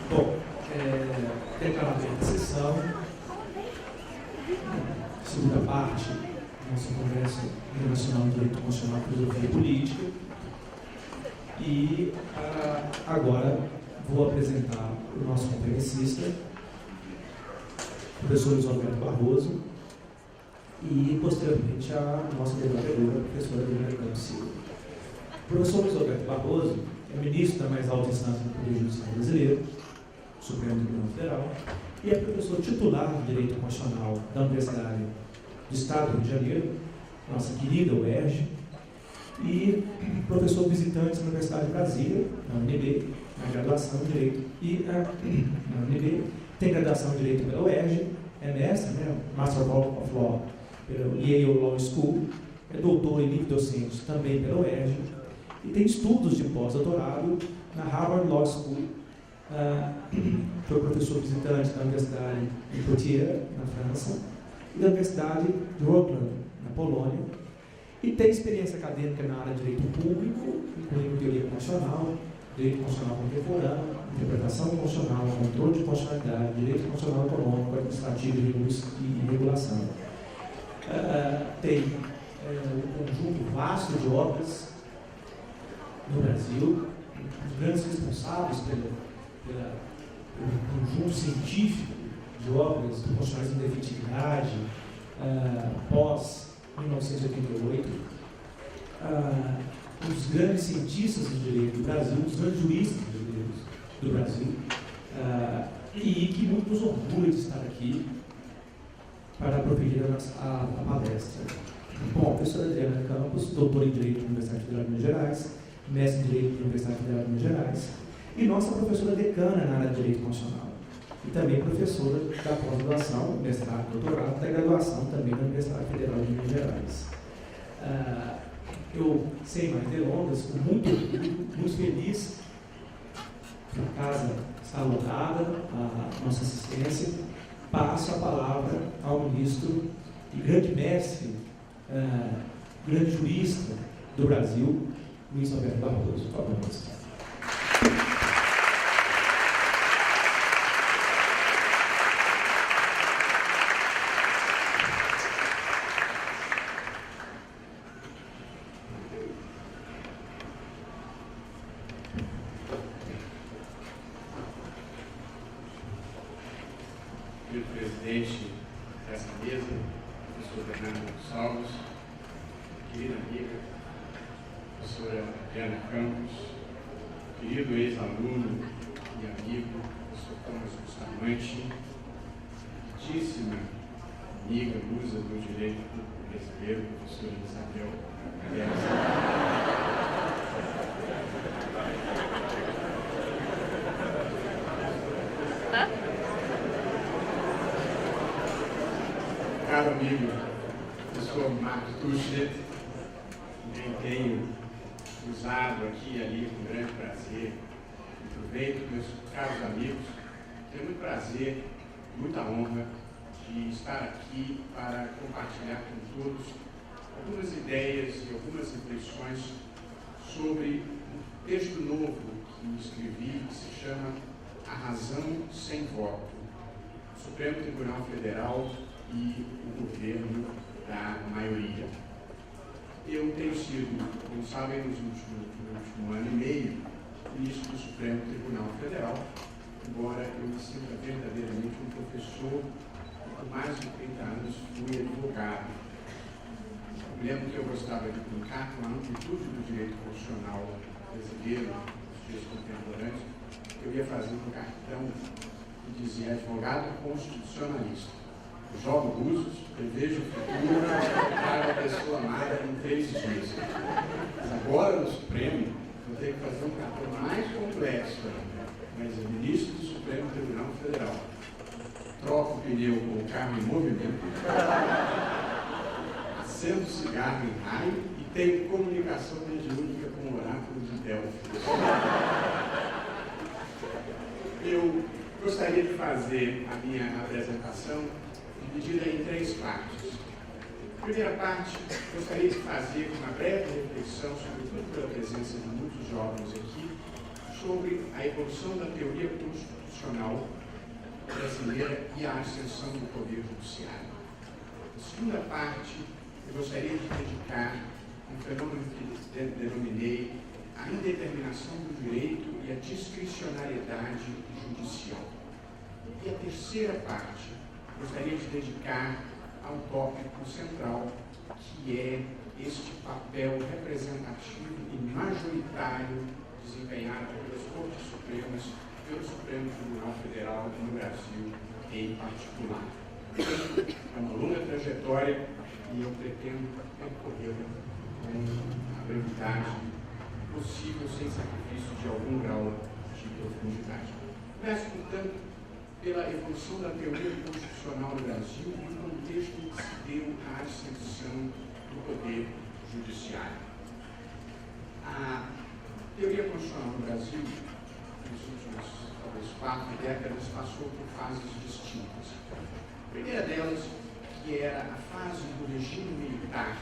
Bom, declaramento da sessão, segunda parte do nosso Congresso Internacional de Direito Constitucional, Filosofia e Política. E agora vou apresentar o nosso conferencista, o professor Luiz Alberto Barroso, e posteriormente a nossa debatedora, a professora Adriana Campos Silva. O professor Luiz Alberto Barroso é ministro da mais alta instância do Poder Judiciário Brasileiro, Supremo Tribunal Federal, e é professor titular de Direito Constitucional da Universidade do Estado do Rio de Janeiro, nossa querida UERJ, e professor visitante na Universidade de Brasília, na UNB, na graduação em Direito, e na UNB tem graduação em Direito pela UERJ, é mestre, Master of Law pela Yale Law School, é doutor em livre docente também pela UERJ, e tem estudos de pós-doutorado na Harvard Law School. Foi professor visitante da Universidade de Poitiers, na França, e da Universidade de Wrocław, na Polônia, e tem experiência acadêmica na área de direito público, incluindo teoria constitucional, direito constitucional contemporâneo, interpretação constitucional, controle de constitucionalidade, direito constitucional econômico, administrativo e regulação. Tem um conjunto vasto de obras no Brasil, os grandes responsáveis pelo conjunto científico de obras do constitucionalismo da efetividade pós 1988, os grandes cientistas do direito do Brasil, os grandes juristas do Brasil, e que muito nos orgulha de estar aqui para proferir a palestra. Bom, a professora Adriana Campos, doutora em Direito da Universidade Federal de Minas Gerais, mestre em Direito da Universidade Federal de Minas Gerais, e nossa professora decana na área de Direito Constitucional, e também professora da pós-graduação, mestrado, doutorado, da graduação também na Universidade Federal de Minas Gerais. Eu, sem mais delongas, fico muito feliz que a casa está lotada, a nossa assistência. Passo a palavra ao ministro e grande mestre, grande jurista do Brasil, Luiz Alberto Barroso. Por favor, ministro. Presidente dessa mesa, professor Fernando Gonçalves, querida amiga, professora Adriana Campos, querido ex-aluno e amigo, professor Thomas Bustamante, queridíssima amiga, musa do direito brasileiro, professora Isabel Caro amigo, professor Marcos Tuchel, quem tenho usado aqui e ali com grande prazer. Aproveito, meus caros amigos, tenho muito prazer, muita honra de estar aqui para compartilhar com todos algumas ideias e algumas impressões sobre um texto novo que escrevi, que se chama A Razão Sem Voto, Supremo Tribunal Federal e o governo da maioria. Eu tenho sido, como sabem, no último ano e meio, ministro do Supremo Tribunal Federal, embora eu me sinta verdadeiramente um professor, e por mais de 30 anos fui advogado. Eu lembro que eu gostava de brincar com a amplitude do direito constitucional brasileiro, nos dias contemporâneos. Eu ia fazer um cartão que dizia advogado constitucionalista. Jogo búzios, prevejo o futuro para a pessoa amada em 3 dias. Mas agora no Supremo, vou ter que fazer um cartão mais complexo, mas é ministro do Supremo Tribunal Federal. Troco o pneu com o carro em movimento, acendo o cigarro em raio e tenho comunicação mediúnica com o oráculo de Delfos. Eu gostaria de fazer a minha apresentação dividida em 3 partes. A primeira parte, gostaria de fazer uma breve reflexão, sobretudo pela presença de muitos jovens aqui, sobre a evolução da teoria constitucional brasileira e a ascensão do Poder Judiciário. A segunda parte, eu gostaria de dedicar um fenômeno que denominei a indeterminação do direito e a discricionariedade judicial. E a terceira parte, gostaria de dedicar ao tópico central, que é este papel representativo e majoritário desempenhado pelas Cortes Supremas, pelo Supremo Tribunal Federal no Brasil em particular. É uma longa trajetória e eu pretendo percorrê-la com a brevidade possível, sem sacrifício de algum grau de profundidade. Começo, portanto, pela evolução da teoria constitucional no Brasil e o contexto em que se deu a ascensão do Poder Judiciário. A teoria constitucional no Brasil, nas últimas, talvez, 4 décadas, passou por fases distintas. A primeira delas, que era a fase do regime militar,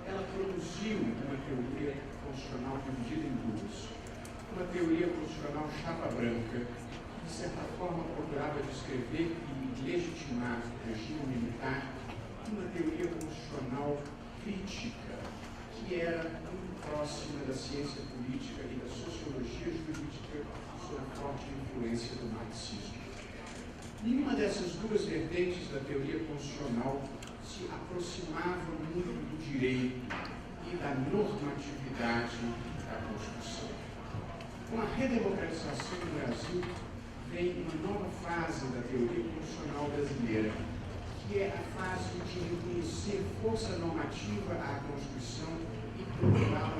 ela produziu uma teoria constitucional dividida em duas. Uma teoria constitucional chapa branca, que, de certa forma, procurava descrever e legitimar o regime militar, e uma teoria constitucional crítica, que era muito próxima da ciência política e da sociologia jurídica, sob a forte influência do marxismo. Nenhuma dessas duas vertentes da teoria constitucional se aproximava muito do direito e da normatividade da Constituição. Com a redemocratização do Brasil, vem uma nova fase da teoria constitucional brasileira, que é a fase de reconhecer força normativa à Constituição e procurar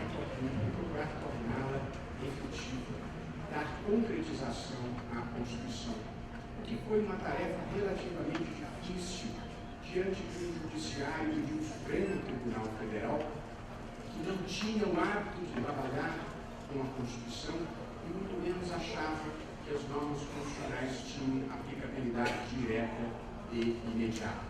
torná-la efetiva, dar concretização à Constituição, o que foi uma tarefa relativamente difícil diante de um Judiciário e de um Supremo Tribunal Federal que não tinham o hábito de trabalhar com a Constituição e muito menos achavam que as normas constitucionais tinham aplicabilidade direta e imediata.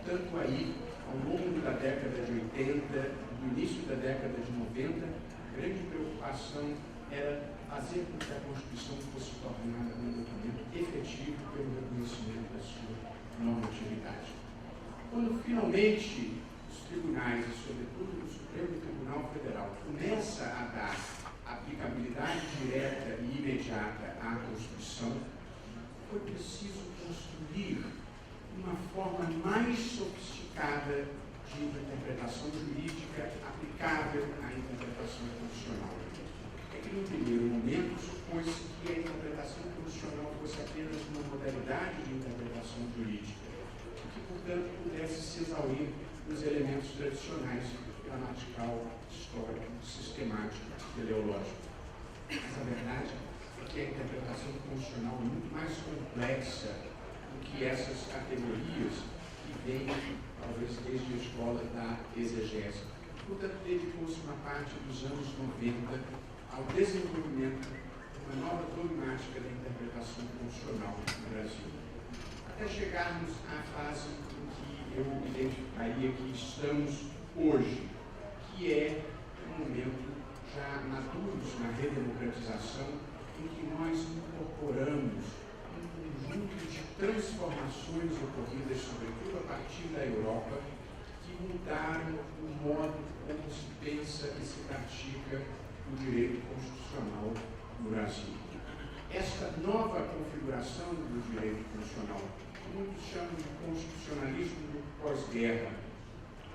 Tanto aí, ao longo da década de 80, do início da década de 90, a grande preocupação era fazer com que a Constituição fosse tornada um documento efetivo pelo reconhecimento da sua normatividade. Quando finalmente os tribunais, e sobretudo o Supremo Tribunal Federal, começa a dar aplicabilidade direta e imediata à Constituição, foi preciso construir uma forma mais sofisticada de interpretação jurídica aplicável à interpretação constitucional. É que, no primeiro momento, supôs-se que a interpretação constitucional fosse apenas uma modalidade de interpretação jurídica, e que, portanto, pudesse se exaurir dos elementos tradicionais, gramatical, histórico, sistemático, teleológico. Mas a verdade é que a interpretação constitucional é muito mais complexa do que essas categorias que vêm, talvez, desde a escola da exegese. Portanto, dedicou-se uma parte dos anos 90 ao desenvolvimento de uma nova dogmática da interpretação constitucional no Brasil. Até chegarmos à fase em que eu identificaria que estamos hoje, que é um momento já maduros na redemocratização, em que nós incorporamos um conjunto de transformações ocorridas, sobretudo a partir da Europa, que mudaram o modo como se pensa e se pratica o direito constitucional no Brasil. Esta nova configuração do direito constitucional, que muitos chamam de constitucionalismo do pós-guerra,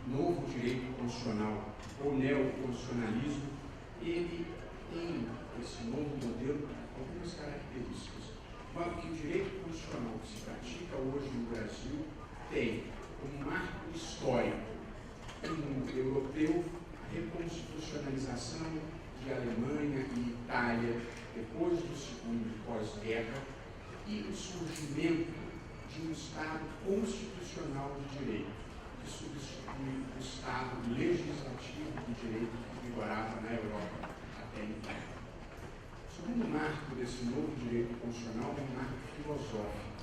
novo direito constitucional ou neoconstitucionalismo, ele tem, esse novo modelo, algumas características. O que o direito constitucional que se pratica hoje no Brasil tem como marco histórico no mundo europeu a reconstitucionalização de Alemanha e Itália depois do segundo pós-guerra e o surgimento de um Estado constitucional de direito, que substitui o Estado legislativo de direito que vigorava na Europa até então. O segundo marco desse novo direito constitucional é um marco filosófico,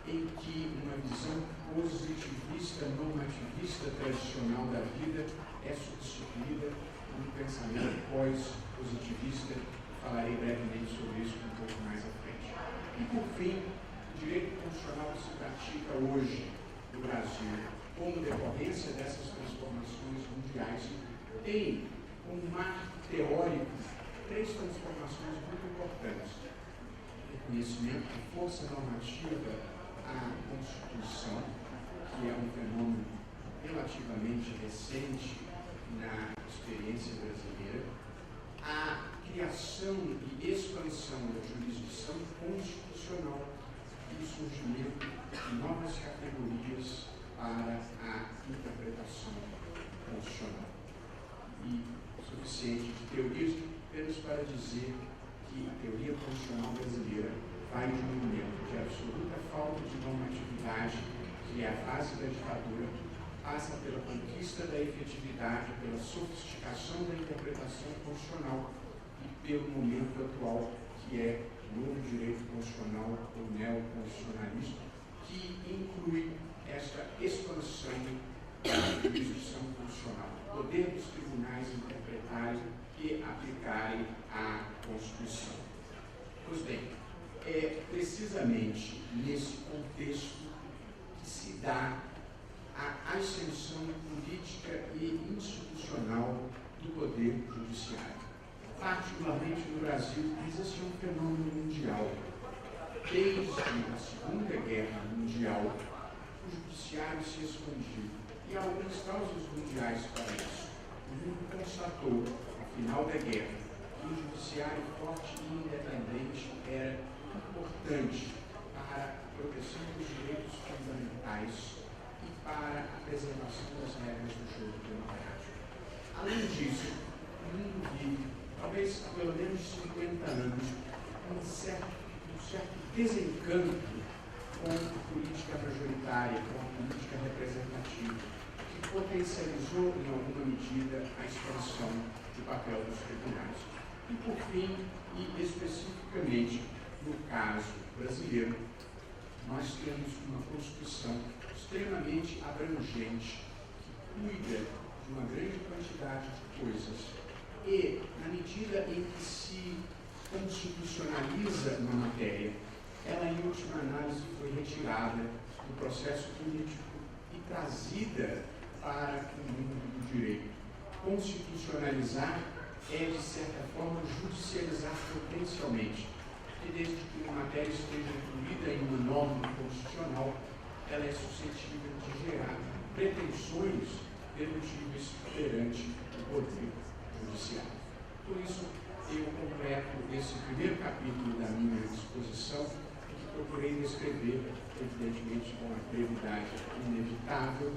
em que uma visão positivista, normativista tradicional da vida é substituída por um pensamento pós-positivista falarei brevemente sobre isso um pouco mais à frente. E, por fim, o direito constitucional que se pratica hoje no Brasil, como decorrência dessas transformações mundiais, tem como marco teórico 3 transformações muito importantes. Reconhecimento de força normativa à Constituição, que é um fenômeno relativamente recente na experiência brasileira, a criação e expansão da jurisdição constitucional e o surgimento de novas categorias para a interpretação constitucional. E suficiente de teorias apenas para dizer que a teoria constitucional brasileira vai de um momento de absoluta falta de normatividade, que é a fase da ditadura, passa pela conquista da efetividade, pela sofisticação da interpretação constitucional e pelo momento atual, que é o novo direito constitucional, ou neoconstitucionalismo, que inclui esta expansão da jurisdição constitucional, o poder dos tribunais interpretarem e aplicarem a Constituição. Pois bem, é precisamente nesse contexto que se dá a ascensão política e institucional do poder judiciário. Particularmente no Brasil, existe um fenômeno mundial. Desde a Segunda Guerra Mundial, o judiciário se expandiu. E há algumas causas mundiais para isso. O mundo constatou, ao final da guerra, que o judiciário forte e independente era importante para a proteção dos direitos fundamentais e para a preservação das regras do jogo democrático. Além disso, o mundo vive, talvez há pelo menos 50 anos, um certo desencanto com a política majoritária, com a política representativa, que potencializou, em alguma medida, a expansão do papel dos tribunais. E, por fim, e especificamente no caso brasileiro, nós temos uma Constituição extremamente abrangente, que cuida de uma grande quantidade de coisas e, na medida em que se constitucionaliza uma matéria, ela, em última análise, foi retirada do processo político e trazida para o mundo do direito. Constitucionalizar é, de certa forma, judicializar potencialmente, porque desde que uma matéria esteja incluída em uma norma constitucional, ela é suscetível de gerar pretensões dedutíveis perante o poder judiciário. Por isso, eu completo esse primeiro capítulo da minha exposição, que procurei descrever, evidentemente com a brevidade inevitável,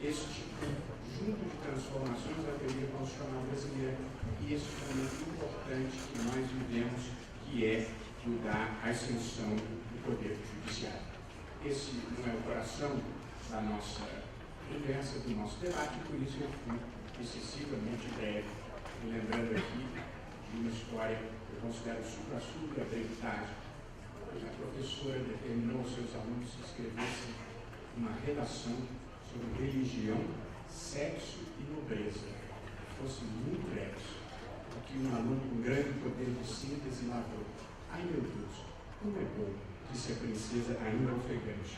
este conjunto de transformações da teoria constitucional brasileira e esse momento importante que nós vivemos, que é o da ascensão do poder judiciário. Esse não é o coração da nossa conversa, do nosso debate, por isso eu fui excessivamente breve, me lembrando aqui de uma história que eu considero supra-sumo da brevidade, pois a professora determinou aos seus alunos que escrevessem uma redação sobre religião, sexo e nobreza, que fosse muito breve, porque um aluno com grande poder de síntese lavou. Ai meu Deus, como é bom, disse a princesa ainda ofegante.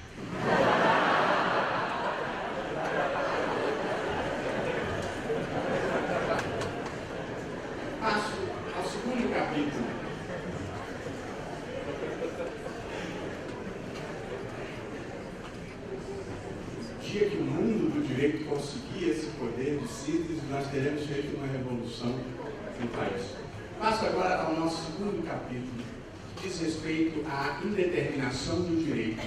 Passo ao segundo capítulo. No dia que o mundo do direito conseguir esse poder de síntese, nós teremos feito uma revolução no país. Passo agora ao nosso segundo capítulo, que diz respeito à indeterminação do direito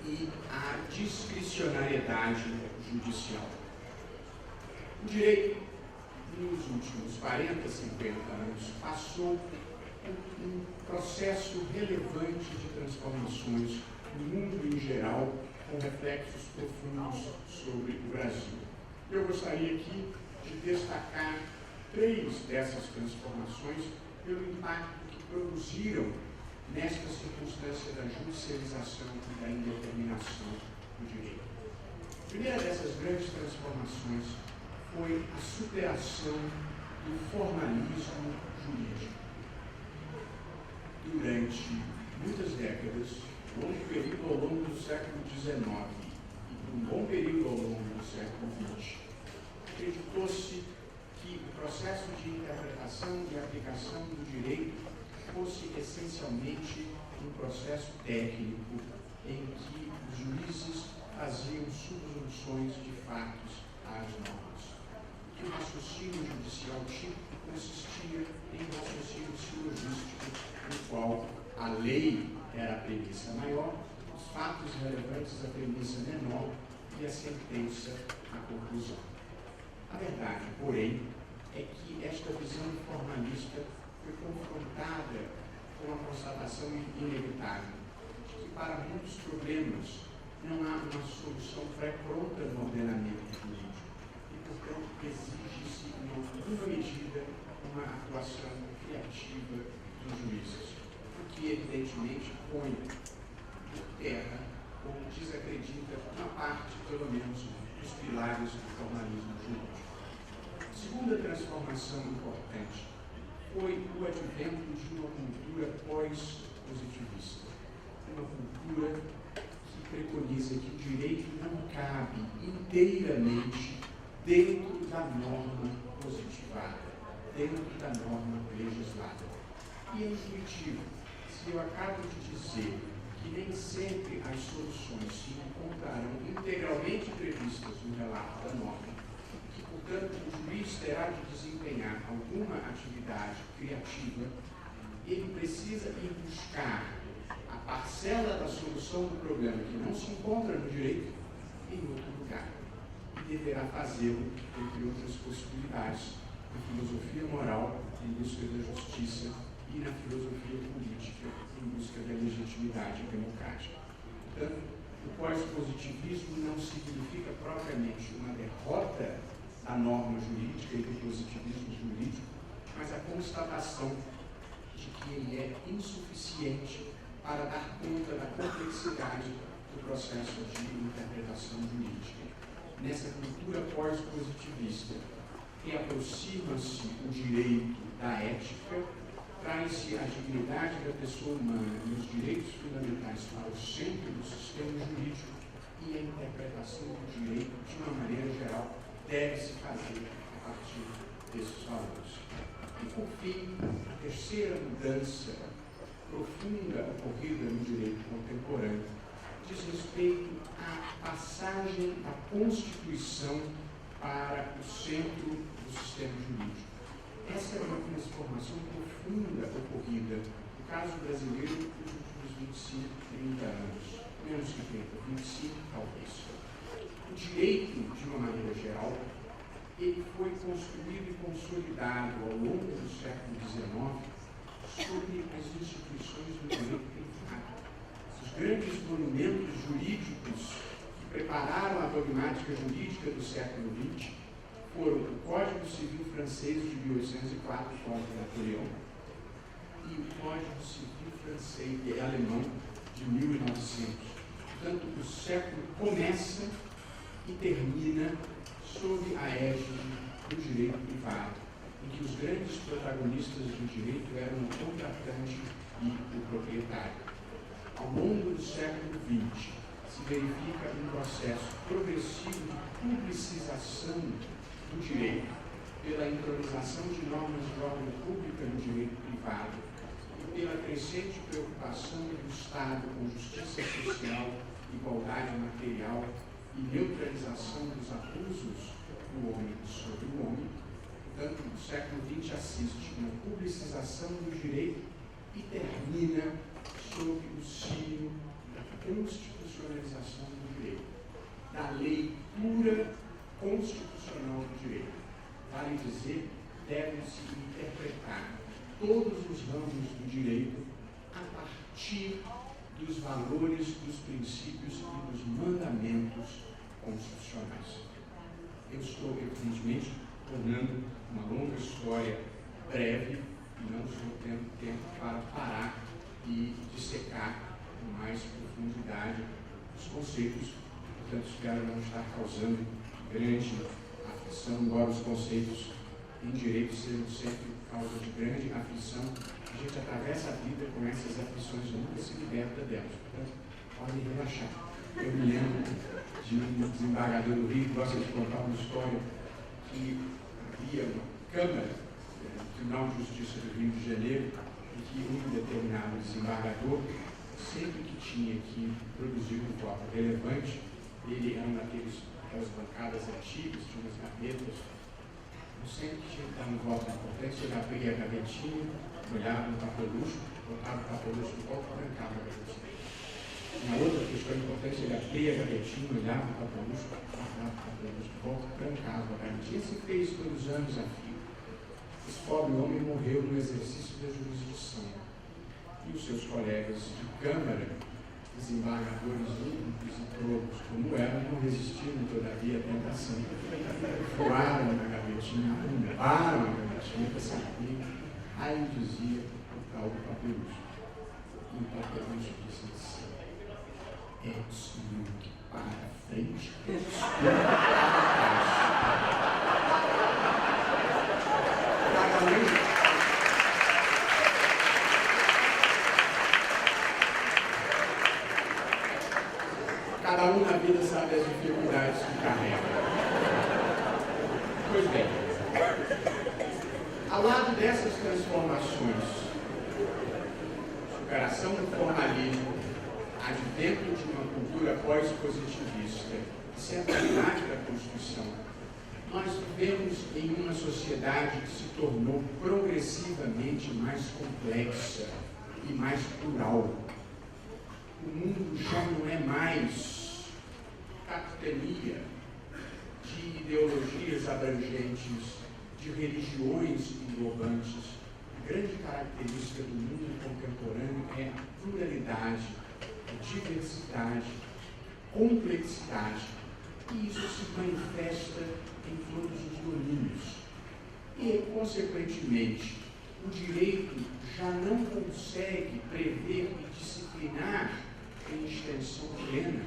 e à discricionariedade judicial. O direito, nos últimos 40, 50 anos, passou por um processo relevante de transformações no mundo em geral, com reflexos profundos sobre o Brasil. Eu gostaria aqui de destacar 3 dessas transformações pelo impacto que produziram nesta circunstância da judicialização e da indeterminação do direito. A primeira dessas grandes transformações foi a superação do formalismo jurídico. durante muitas décadas, um longo período ao longo do século XIX e um bom período ao longo do século XX, acreditou-se que o processo de interpretação e aplicação do direito fosse essencialmente um processo técnico em que os juízes faziam subsoluções de fatos às normas. Que o raciocínio judicial típico consistia em um raciocínio silogístico, no qual a lei era a premissa maior, os fatos relevantes a premissa menor e a sentença a conclusão. A verdade, porém, é que esta visão formalista foi confrontada com a constatação inevitável de que para muitos problemas não há uma solução pré-pronta no ordenamento jurídico e, portanto, exige-se, em alguma medida, uma atuação criativa dos juízes, o que, evidentemente, põe por terra ou desacredita uma parte, pelo menos, dos pilares do formalismo jurídico. A segunda transformação importante foi o advento de uma cultura pós-positivista, uma cultura que preconiza que o direito não cabe inteiramente dentro da norma positivada, dentro da norma legislada. E é intuitivo, se eu acabo de dizer que nem sempre as soluções se encontrarão integralmente previstas no relato da norma, que, portanto, o juiz terá de desempenhar alguma atividade criativa, ele precisa ir buscar a parcela da solução do problema que não se encontra no direito em outro lugar. E deverá fazê-lo, entre outras possibilidades, na filosofia moral em busca da justiça e na filosofia política em busca da legitimidade democrática. Portanto, o pós-positivismo não significa propriamente uma derrota da norma jurídica e do positivismo jurídico, mas a constatação de que ele é insuficiente para dar conta da complexidade do processo de interpretação jurídica. Nessa cultura pós-positivista, que aproxima-se o direito da ética, traz-se a dignidade da pessoa humana e os direitos fundamentais para o centro do sistema jurídico e a interpretação do direito, de uma maneira geral, deve-se fazer a partir desses valores. E, por fim, a terceira mudança profunda ocorrida no direito contemporâneo diz respeito à passagem da Constituição para o centro do sistema jurídico. Essa é uma transformação profunda ocorrida no caso brasileiro nos últimos 25, 30 anos, menos que 30, 25 talvez. O direito, de uma maneira geral, ele foi construído e consolidado ao longo do século XIX sobre as instituições do direito privado. Os grandes monumentos jurídicos que prepararam a dogmática jurídica do século XX foram o Código Civil francês de 1804, Código Napoleão, e o Código Civil francês e alemão de 1900. Portanto, o século começa e termina sob a égide do direito privado, em que os grandes protagonistas do direito eram o contratante e o proprietário. Ao longo do século XX, se verifica um processo progressivo de publicização do direito, pela intronização de normas de ordem pública no direito privado e pela crescente preocupação do Estado com justiça social, igualdade material e neutralização dos abusos do homem sobre o homem. Portanto, o século XX assiste uma publicização do direito e termina sob o signo da constitucionalização do direito, da leitura constitucional do direito. Vale dizer, devem-se interpretar todos os ramos do direito a partir dos valores, dos princípios e dos mandamentos constitucionais. Eu estou, evidentemente, tornando uma longa história breve e não estou tendo tempo para parar e dissecar com mais profundidade os conceitos. Portanto, espero não estar causando grande aflição, embora os conceitos em direito sejam sempre causa de grande aflição A gente atravessa a vida com essas aflições e nunca se liberta delas. Portanto, podem relaxar. Eu me lembro de um desembargador do Rio que gosta de contar uma história que havia uma Câmara, Tribunal de Justiça do Rio de Janeiro, em que um determinado desembargador, sempre que tinha que produzir um voto relevante, ele era aquelas bancadas antigas, tinha umas gavetas, sempre que tinha que dar um voto importante, ele abria a gavetinha, olhava no papelucho, botava o papelucho no volta e trancava a gavetinha. Uma outra questão importante, ele abria a gavetinha, olhava o papelucho, botava o papelucho de volta e trancava a gavetinha. Assim fez todos os anos a fio. Esse pobre homem morreu no exercício da jurisdição. E os seus colegas de Câmara, desembargadores únicos e todos, como eram, não resistiram todavia à tentação. Voaram na gavetinha, arrombaram a gavetinha para saber. Aí dizia o tal do papelucho. E o papelucho disse assim: é desnudo para frente, é desnudo para trás. Cada um na vida sabe as dificuldades que carrega. Pois bem, ao lado dessas transformações, superação do formalismo, advento de uma cultura pós-positivista, centralidade da Constituição, nós vivemos em uma sociedade que se tornou progressivamente mais complexa e mais plural. O mundo já não é mais capitania de ideologias abrangentes, de religiões englobantes. A grande característica do mundo contemporâneo é a pluralidade, a diversidade, complexidade. E isso se manifesta em todos os domínios. E, consequentemente, o direito já não consegue prever e disciplinar em extensão plena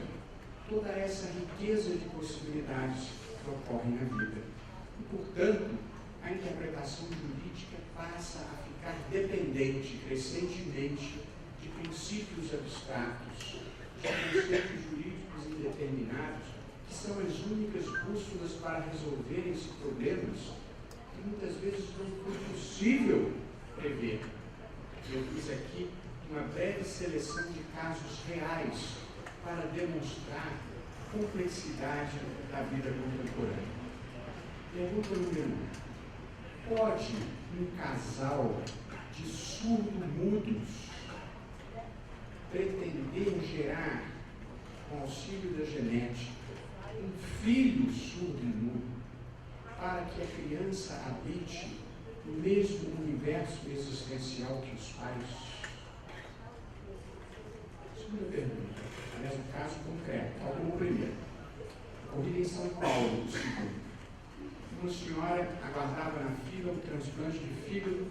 toda essa riqueza de possibilidades que ocorrem na vida. E, portanto, a interpretação jurídica passa a ficar dependente crescentemente de princípios abstratos, de conceitos jurídicos indeterminados, que são as únicas bússolas para resolverem-se problemas que muitas vezes não foi possível prever. Eu fiz aqui uma breve seleção de casos reais para demonstrar a complexidade da vida contemporânea. Pergunta número 1. Pode um casal de surdo-mudos pretender gerar, com auxílio da genética, um filho surdo-mudo para que a criança habite o mesmo universo existencial que os pais? Segunda pergunta, aliás, um caso concreto, tal como o primeiro. Ocorrido em São Paulo, o segundo. Uma senhora aguardava na fila o transplante de fígado.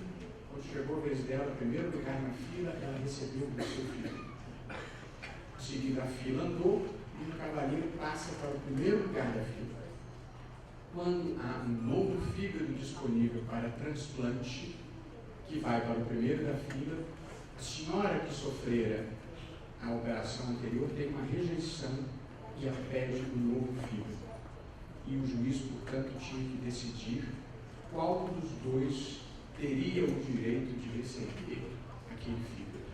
Quando chegou a vez dela, primeiro lugar na fila, ela recebeu o seu filho. Em seguida, a fila andou e o cavalheiro passa para o primeiro lugar da fila. Quando há um novo fígado disponível para transplante, que vai para o primeiro da fila, a senhora que sofrera a operação anterior tem uma rejeição e a pede um novo fígado. E o juiz, portanto, tinha que decidir qual dos dois teria o direito de receber aquele fígado.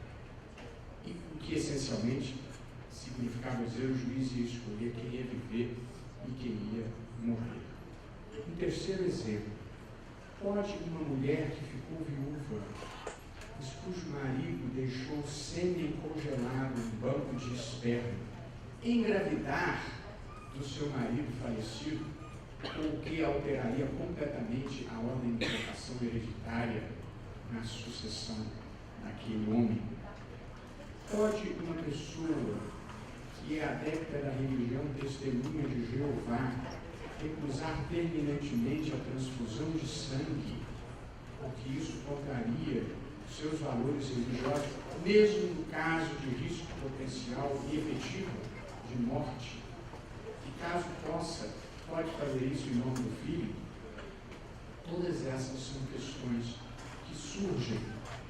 E o que essencialmente significava dizer o juiz ia escolher quem ia viver e quem ia morrer. Um terceiro exemplo. Pode uma mulher que ficou viúva, mas cujo marido deixou sêmen congelado no banco de esperma, engravidar do seu marido falecido, o que alteraria completamente a ordem de votação hereditária na sucessão daquele homem? Pode uma pessoa que é adepta da religião Testemunha de Jeová recusar terminantemente a transfusão de sangue, porque isso contraria os seus valores religiosos, mesmo no caso de risco potencial e efetivo de morte? E caso possa, pode fazer isso em nome do filho? Todas essas são questões que surgem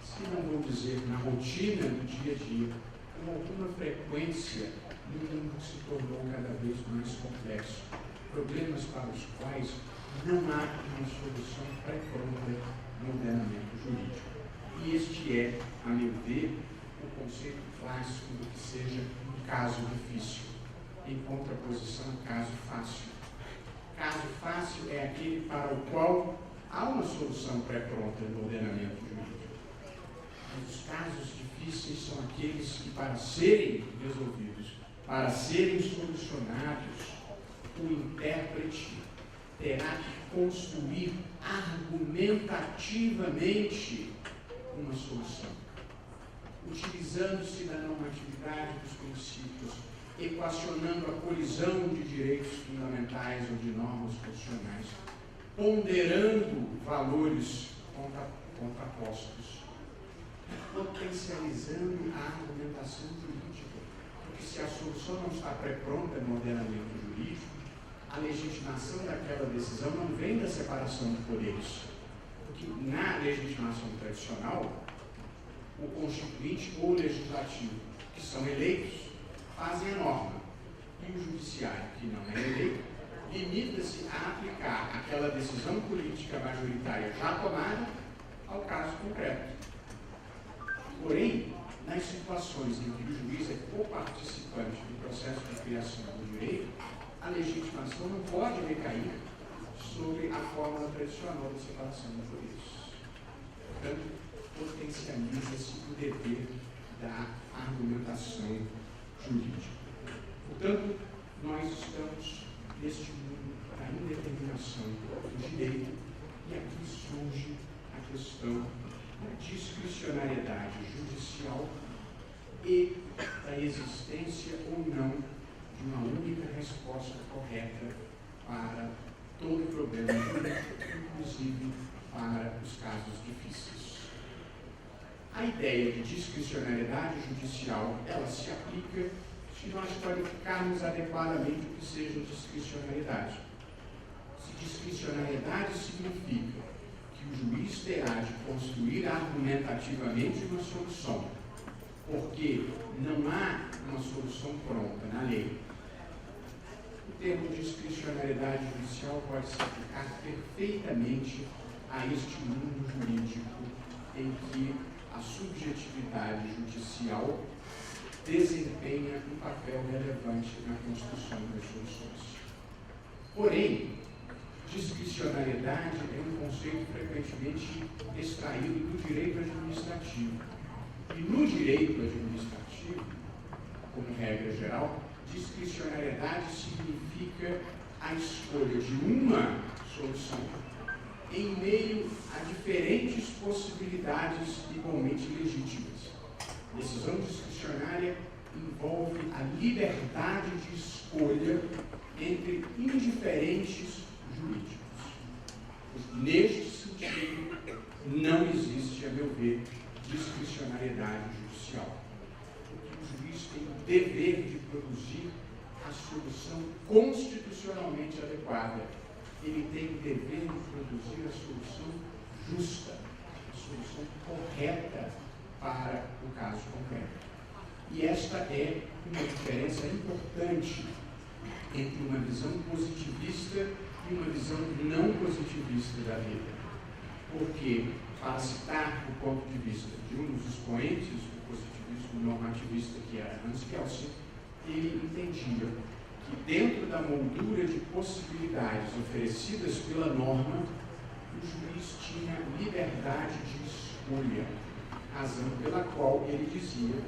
se não vou dizer na rotina do dia a dia, com alguma frequência, no mundo se tornou cada vez mais complexo. Problemas para os quais não há uma solução pré-pronta no ordenamento jurídico. E este é, a meu ver, o conceito clássico do que seja um caso difícil, em contraposição a caso fácil. Caso fácil é aquele para o qual há uma solução pré-pronta no ordenamento jurídico. Mas os casos difíceis são aqueles que, para serem resolvidos, para serem solucionados, o intérprete terá que construir argumentativamente uma solução, utilizando-se da normatividade dos princípios, equacionando a colisão de direitos fundamentais ou de normas constitucionais, ponderando valores contrapostos, potencializando a argumentação jurídica, porque se a solução não está pré-pronta no ordenamento jurídico, a legitimação daquela decisão não vem da separação de poderes. Porque na legitimação tradicional, o constituinte ou o legislativo, que são eleitos, fazem a norma. E o judiciário, que não é eleito, limita-se a aplicar aquela decisão política majoritária já tomada ao caso concreto. Porém, nas situações em que o juiz é coparticipante do processo de criação do direito, a legitimação não pode recair sobre a fórmula tradicional da separação de poderes. Portanto, potencializa-se o dever da argumentação jurídica. Portanto, nós estamos neste mundo da indeterminação do direito e aqui surge a questão da discricionariedade judicial e da existência ou não de uma única resposta correta para todo problema jurídico, inclusive para os casos difíceis. A ideia de discricionariedade judicial, ela se aplica se nós qualificarmos adequadamente o que seja discricionariedade. Se discricionariedade significa que o juiz terá de construir argumentativamente uma solução, porque não há uma solução pronta na lei. O termo discricionariedade judicial pode se aplicar perfeitamente a este mundo jurídico em que a subjetividade judicial desempenha um papel relevante na construção das soluções. Porém, discricionariedade é um conceito frequentemente extraído do direito administrativo. E no direito administrativo, como regra geral, discricionariedade significa a escolha de uma solução em meio a diferentes possibilidades igualmente legítimas. Decisão discricionária envolve a liberdade de escolha entre indiferentes jurídicos. Neste sentido, não existe, a meu ver, discricionariedade judicial. Porque o juiz tem o dever de produzir a solução constitucionalmente adequada. Ele tem o dever de produzir a solução justa, a solução correta para o caso concreto. E esta é uma diferença importante entre uma visão positivista e uma visão não positivista da vida. Porque, para citar o ponto de vista de um dos expoentes do positivismo normativista, que era Hans Kelsen, ele entendia que dentro da moldura de possibilidades oferecidas pela norma, o juiz tinha liberdade de escolha, razão pela qual ele dizia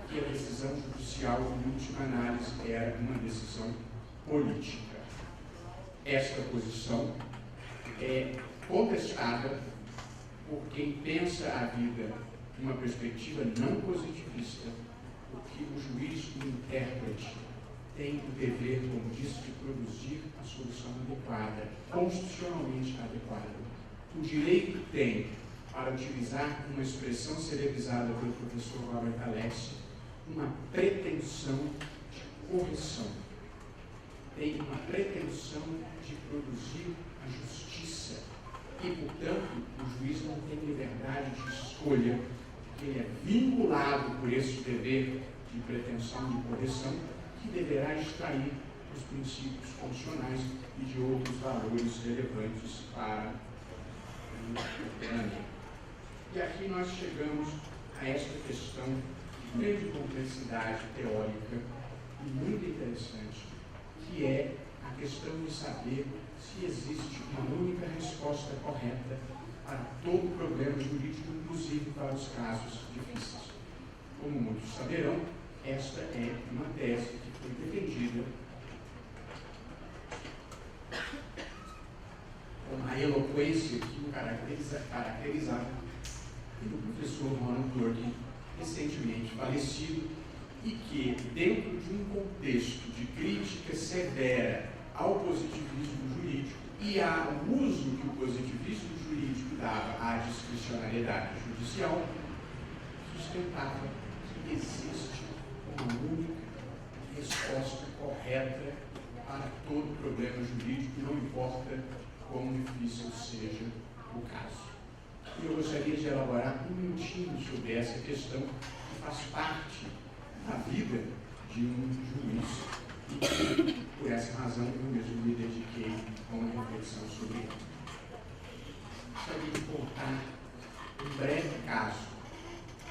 que a decisão judicial, em última análise, era uma decisão política. Esta posição é contestada por quem pensa a vida numa perspectiva não positivista, porque o juiz, o intérprete, tem o dever, como disse, de produzir a solução adequada, constitucionalmente adequada. O direito tem, para utilizar uma expressão celebrizada pelo professor Robert Alexi, uma pretensão de correção. Tem uma pretensão de produzir a justiça. E, portanto, o juiz não tem liberdade de escolha porque ele é vinculado por esse dever de pretensão de correção, que deverá extrair os princípios funcionais e de outros valores relevantes para o ordenamento. E aqui nós chegamos a esta questão de grande complexidade teórica e muito interessante, que é a questão de saber se existe uma única resposta correta para todo problema jurídico, inclusive para os casos difíceis. Como muitos saberão, esta é uma tese que foi defendida com a eloquência que o caracterizava pelo professor Ronald Dworkin, recentemente falecido, e que, dentro de um contexto de crítica severa ao positivismo jurídico e ao uso que o positivismo jurídico dava à discricionariedade judicial, sustentava que existe uma única resposta correta para todo problema jurídico, não importa quão difícil seja o caso. E eu gostaria de elaborar um minutinho sobre essa questão, que faz parte da vida de um juiz, e por essa razão eu mesmo me dediquei a uma reflexão sobre ele. Gostaria de contar um breve caso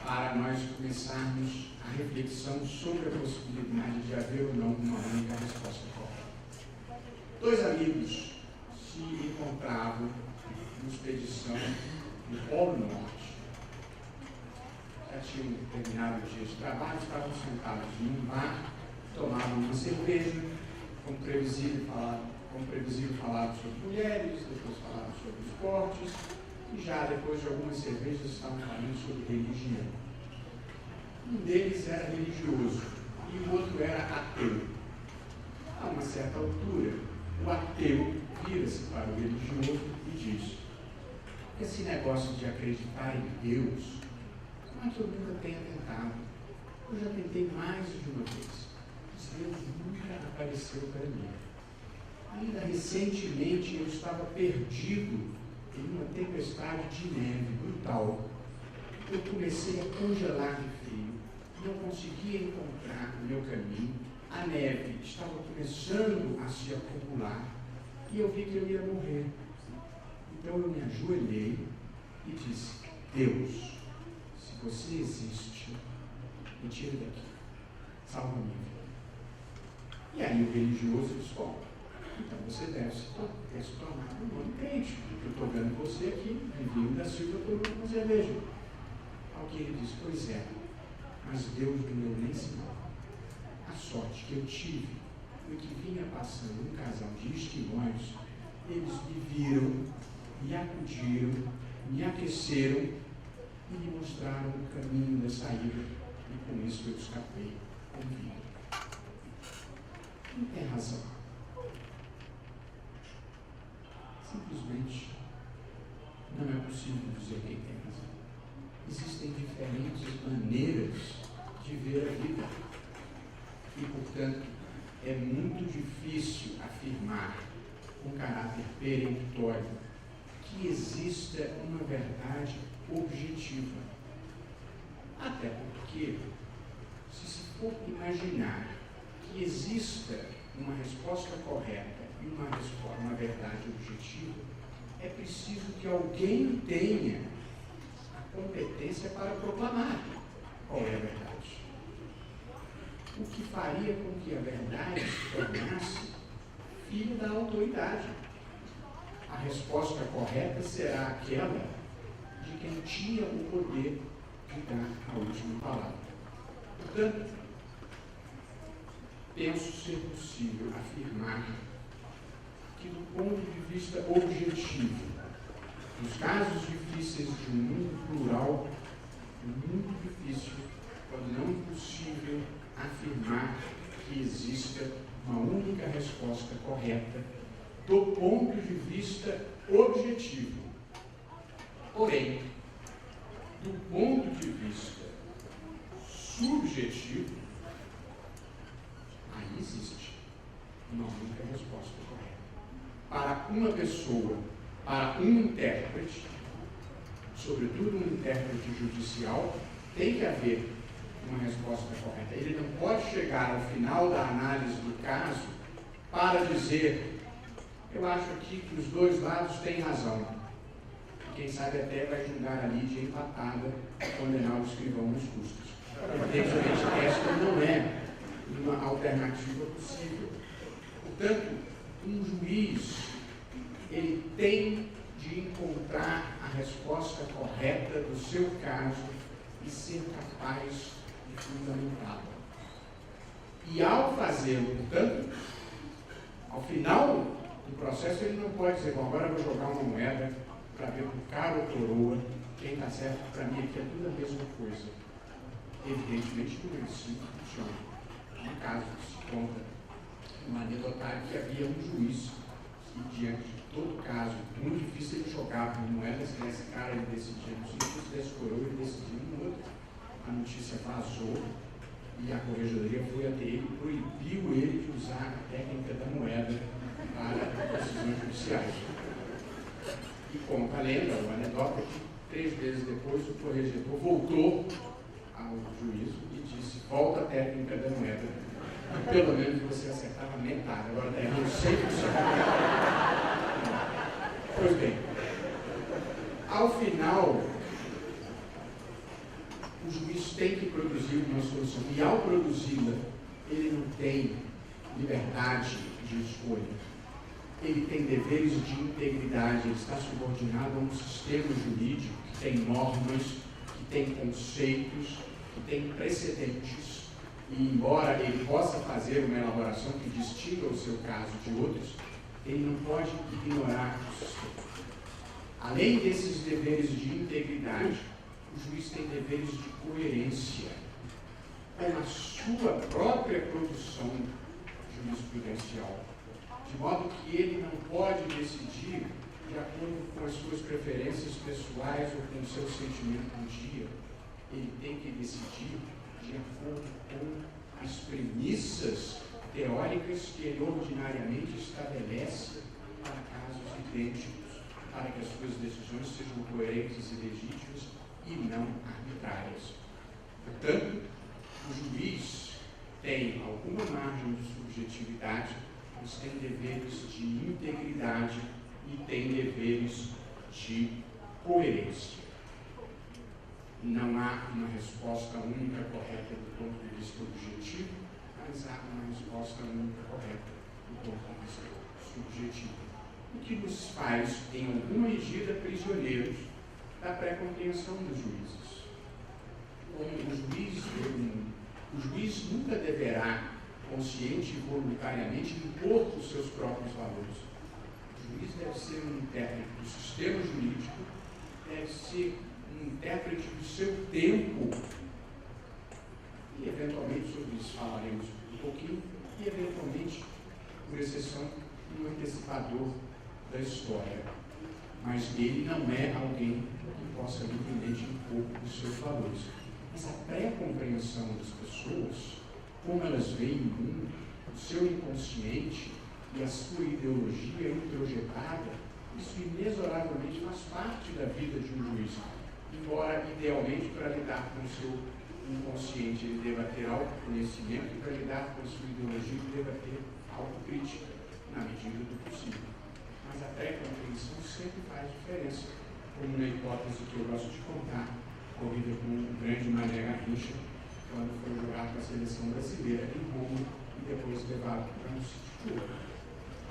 para nós começarmos a reflexão sobre a possibilidade de haver ou não uma única resposta correta. Dois amigos se encontravam numa expedição no Polo Norte. Já tinham terminado o dia de trabalho, estavam sentados em um bar, tomavam uma cerveja, como previsível falavam sobre mulheres, depois falavam sobre esportes, e já depois de algumas cervejas estavam falando sobre religião. Um deles era religioso e o outro era ateu. A uma certa altura, o ateu vira-se para o religioso e diz: esse negócio de acreditar em Deus, não é que eu nunca tenha tentado. Eu já tentei mais de uma vez, mas Deus nunca apareceu para mim. Ainda recentemente eu estava perdido em uma tempestade de neve brutal. Eu comecei a congelar de frio, não conseguia encontrar o meu caminho, a neve estava começando a se acumular e eu vi que eu ia morrer. Então eu me ajoelhei e disse: Deus, se você existe, me tira daqui, salva a minha vida. E aí o religioso disse: bom, então você deve se tornar um homem crente, porque eu estou vendo você aqui, vivinho da Silva, tomando uma cerveja. Ao que ele disse: pois é, mas Deus não deu nem sinal. A sorte que eu tive foi que vinha passando um casal de esquimós, eles me viram, me acudiram, me aqueceram e me mostraram o caminho da saída, e com isso eu escapei com vida. Não tem razão. Simplesmente não é possível dizer quem tem razão. Existem diferentes maneiras de ver a vida e, portanto, é muito difícil afirmar com caráter peremptório que exista uma verdade objetiva. Até porque, se for imaginar que exista uma resposta correta e uma verdade objetiva, é preciso que alguém tenha a competência para proclamar qual é a verdade. O que faria com que a verdade se tornasse filha da autoridade. A resposta correta será aquela de quem tinha o poder de dar a última palavra. Portanto, penso ser possível afirmar que, do ponto de vista objetivo, nos casos difíceis de um mundo plural, é muito difícil, quando não impossível, afirmar que exista uma única resposta correta do ponto de vista objetivo. Porém, do ponto de vista subjetivo, aí existe uma única resposta correta. Para uma pessoa, para um intérprete, sobretudo um intérprete judicial, tem que haver uma resposta correta. Ele não pode chegar ao final da análise do caso para dizer: eu acho aqui que os dois lados têm razão. E quem sabe até vai julgar ali de empatada e condenar o escrivão nos custos. Evidentemente, esta não é uma alternativa possível. Portanto, um juiz, ele tem de encontrar a resposta correta do seu caso e ser capaz de fundamentá-la. E ao fazê-lo, portanto, ao final do processo, ele não pode dizer: bom, agora eu vou jogar uma moeda para ver por cara ou coroa quem está certo. Para mim aqui é tudo a mesma coisa. Evidentemente não é assim que funciona. Há um caso que se conta no anedotário que havia um juiz que, diante de todo caso muito difícil, ele jogava moedas, se desse cara ele decidia no sentido, se desse coroa ele decidia no outro. A notícia vazou e a corregedoria foi até ele e proibiu ele de usar a técnica da moeda para decisões judiciais. E conta a lenda, o anedota, que 3 meses depois o corregedor voltou ao juízo e disse: volta a técnica da moeda, e pelo menos você acertava metade, agora está errando 100%. Pois bem, ao final, o juiz tem que produzir uma solução, e ao produzi-la, ele não tem liberdade de escolha. Ele tem deveres de integridade, ele está subordinado a um sistema jurídico que tem normas, que tem conceitos, que tem precedentes, e embora ele possa fazer uma elaboração que distinga o seu caso de outros, ele não pode ignorar o sistema. Além desses deveres de integridade, o juiz tem deveres de coerência com a sua própria produção jurisprudencial, de modo que ele não pode decidir de acordo com as suas preferências pessoais ou com o seu sentimento do dia. Ele tem que decidir de acordo com as premissas teóricas que ele ordinariamente estabelece para casos idênticos, para que as suas decisões sejam coerentes e legítimas e não arbitrárias. Portanto, o juiz tem alguma margem de subjetividade, mas tem deveres de integridade e tem deveres de coerência. Não há uma resposta única correta do ponto de vista objetivo, mas há uma resposta única correta do ponto de vista subjetivo. O que nos faz, em alguma medida, prisioneiros da pré-compreensão dos juízes. O juiz nunca deverá, consciente e voluntariamente, impor os seus próprios valores. O juiz deve ser um intérprete do sistema jurídico, deve ser um intérprete do seu tempo, e eventualmente sobre isso falaremos um pouquinho, e eventualmente, por exceção, um antecipador da história. Mas ele não é alguém que possa livremente impor os seus valores. Mas a pré-compreensão das pessoas, como elas veem o mundo, o seu inconsciente e a sua ideologia introjetada, isso inexoravelmente faz parte da vida de um juiz. Embora, idealmente, para lidar com o seu inconsciente, ele deva ter autoconhecimento, e para lidar com a sua ideologia, ele deva ter autocrítica, na medida do possível. Mas a pré-compreensão sempre faz diferença, como na hipótese que eu gosto de contar, ocorrida com o grande Mané Garrincha, quando foi jogar para a seleção brasileira em Roma e depois levado para um sítio.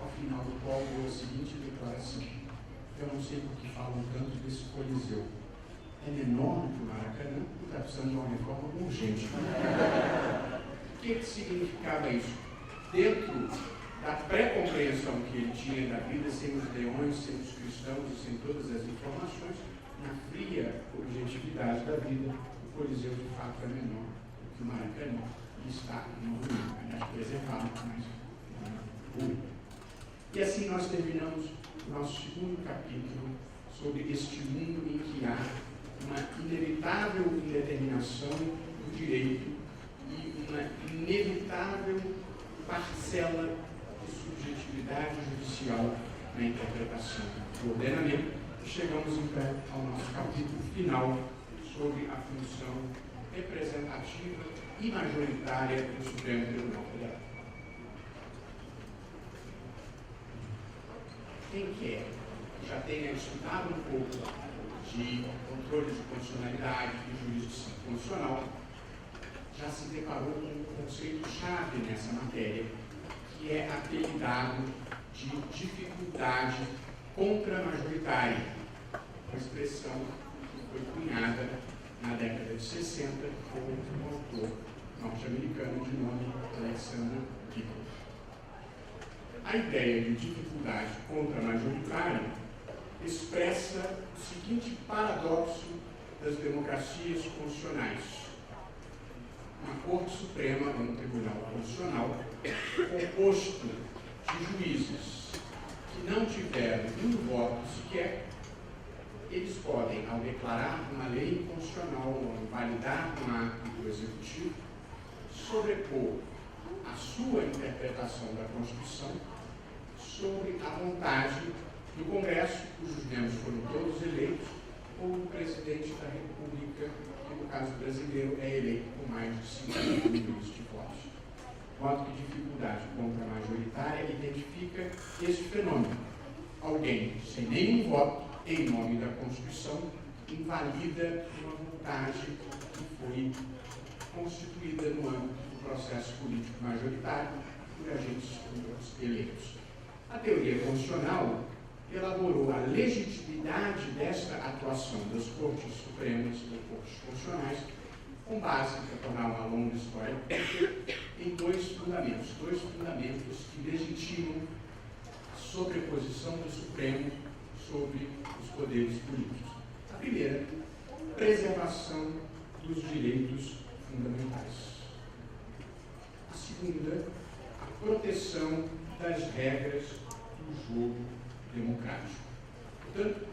Ao final do qual deu a seguinte declaração: eu não sei por que falam tanto desse Coliseu. É menor do que o Maracanã e está precisando de uma reforma urgente. O que significava isso? Dentro da pré-compreensão que ele tinha da vida, sem os leões, sem os cristãos e sem todas as informações, na fria objetividade da vida, o Coliseu de fato é menor do que o Maracanã e está no ruim, aliás, preservado, mas ruim. E assim nós terminamos o nosso segundo capítulo sobre este mundo em que há uma inevitável indeterminação do direito e uma inevitável parcela de subjetividade judicial na interpretação do ordenamento. Chegamos então ao nosso capítulo final sobre a função representativa e majoritária do Supremo Tribunal Federal. Quem quer, já tenha estudado um pouco de controle de constitucionalidade e jurisdição constitucional, já se deparou com um conceito-chave nessa matéria, que é aquele dado de dificuldade contramajoritária, uma expressão que foi cunhada na década de 60 por um autor norte-americano de nome Alexander Gibbon. A ideia de dificuldade contramajoritária expressa o seguinte paradoxo das democracias constitucionais. Uma Corte Suprema, um Tribunal Constitucional, composto de juízes que não tiveram um voto sequer, eles podem, ao declarar uma lei inconstitucional ou invalidar um ato do Executivo, sobrepor a sua interpretação da Constituição sobre a vontade do Congresso, cujos membros foram todos eleitos, ou do Presidente da República, que no caso brasileiro é eleito com mais de 50 milhões de votos. Modo que dificuldade contramajoritária identifica esse fenômeno. Alguém sem nenhum voto, em nome da Constituição, invalida uma vontade que foi constituída no âmbito do processo político majoritário por agentes públicos eleitos. A teoria constitucional elaborou a legitimidade desta atuação das Cortes Supremas ou Cortes Constitucionais com base, para tornar uma longa história, em dois fundamentos que legitimam a sobreposição do Supremo sobre os poderes políticos. A primeira, preservação dos direitos fundamentais. A segunda, a proteção das regras do jogo democrático. Portanto,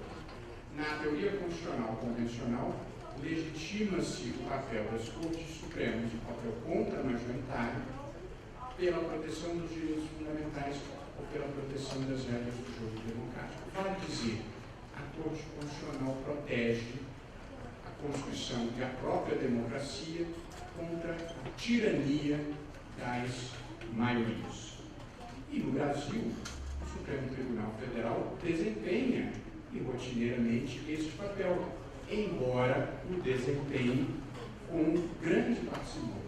na teoria constitucional convencional, legitima-se o papel das Cortes Supremas, o papel contramajoritário, pela proteção dos direitos fundamentais ou pela proteção das regras do jogo democrático. Vale dizer, a Corte Constitucional protege a Constituição e a própria democracia contra a tirania das maiorias. E no Brasil, o Supremo Tribunal Federal desempenha rotineiramente este papel, embora o desempenhe com grande parcimônia.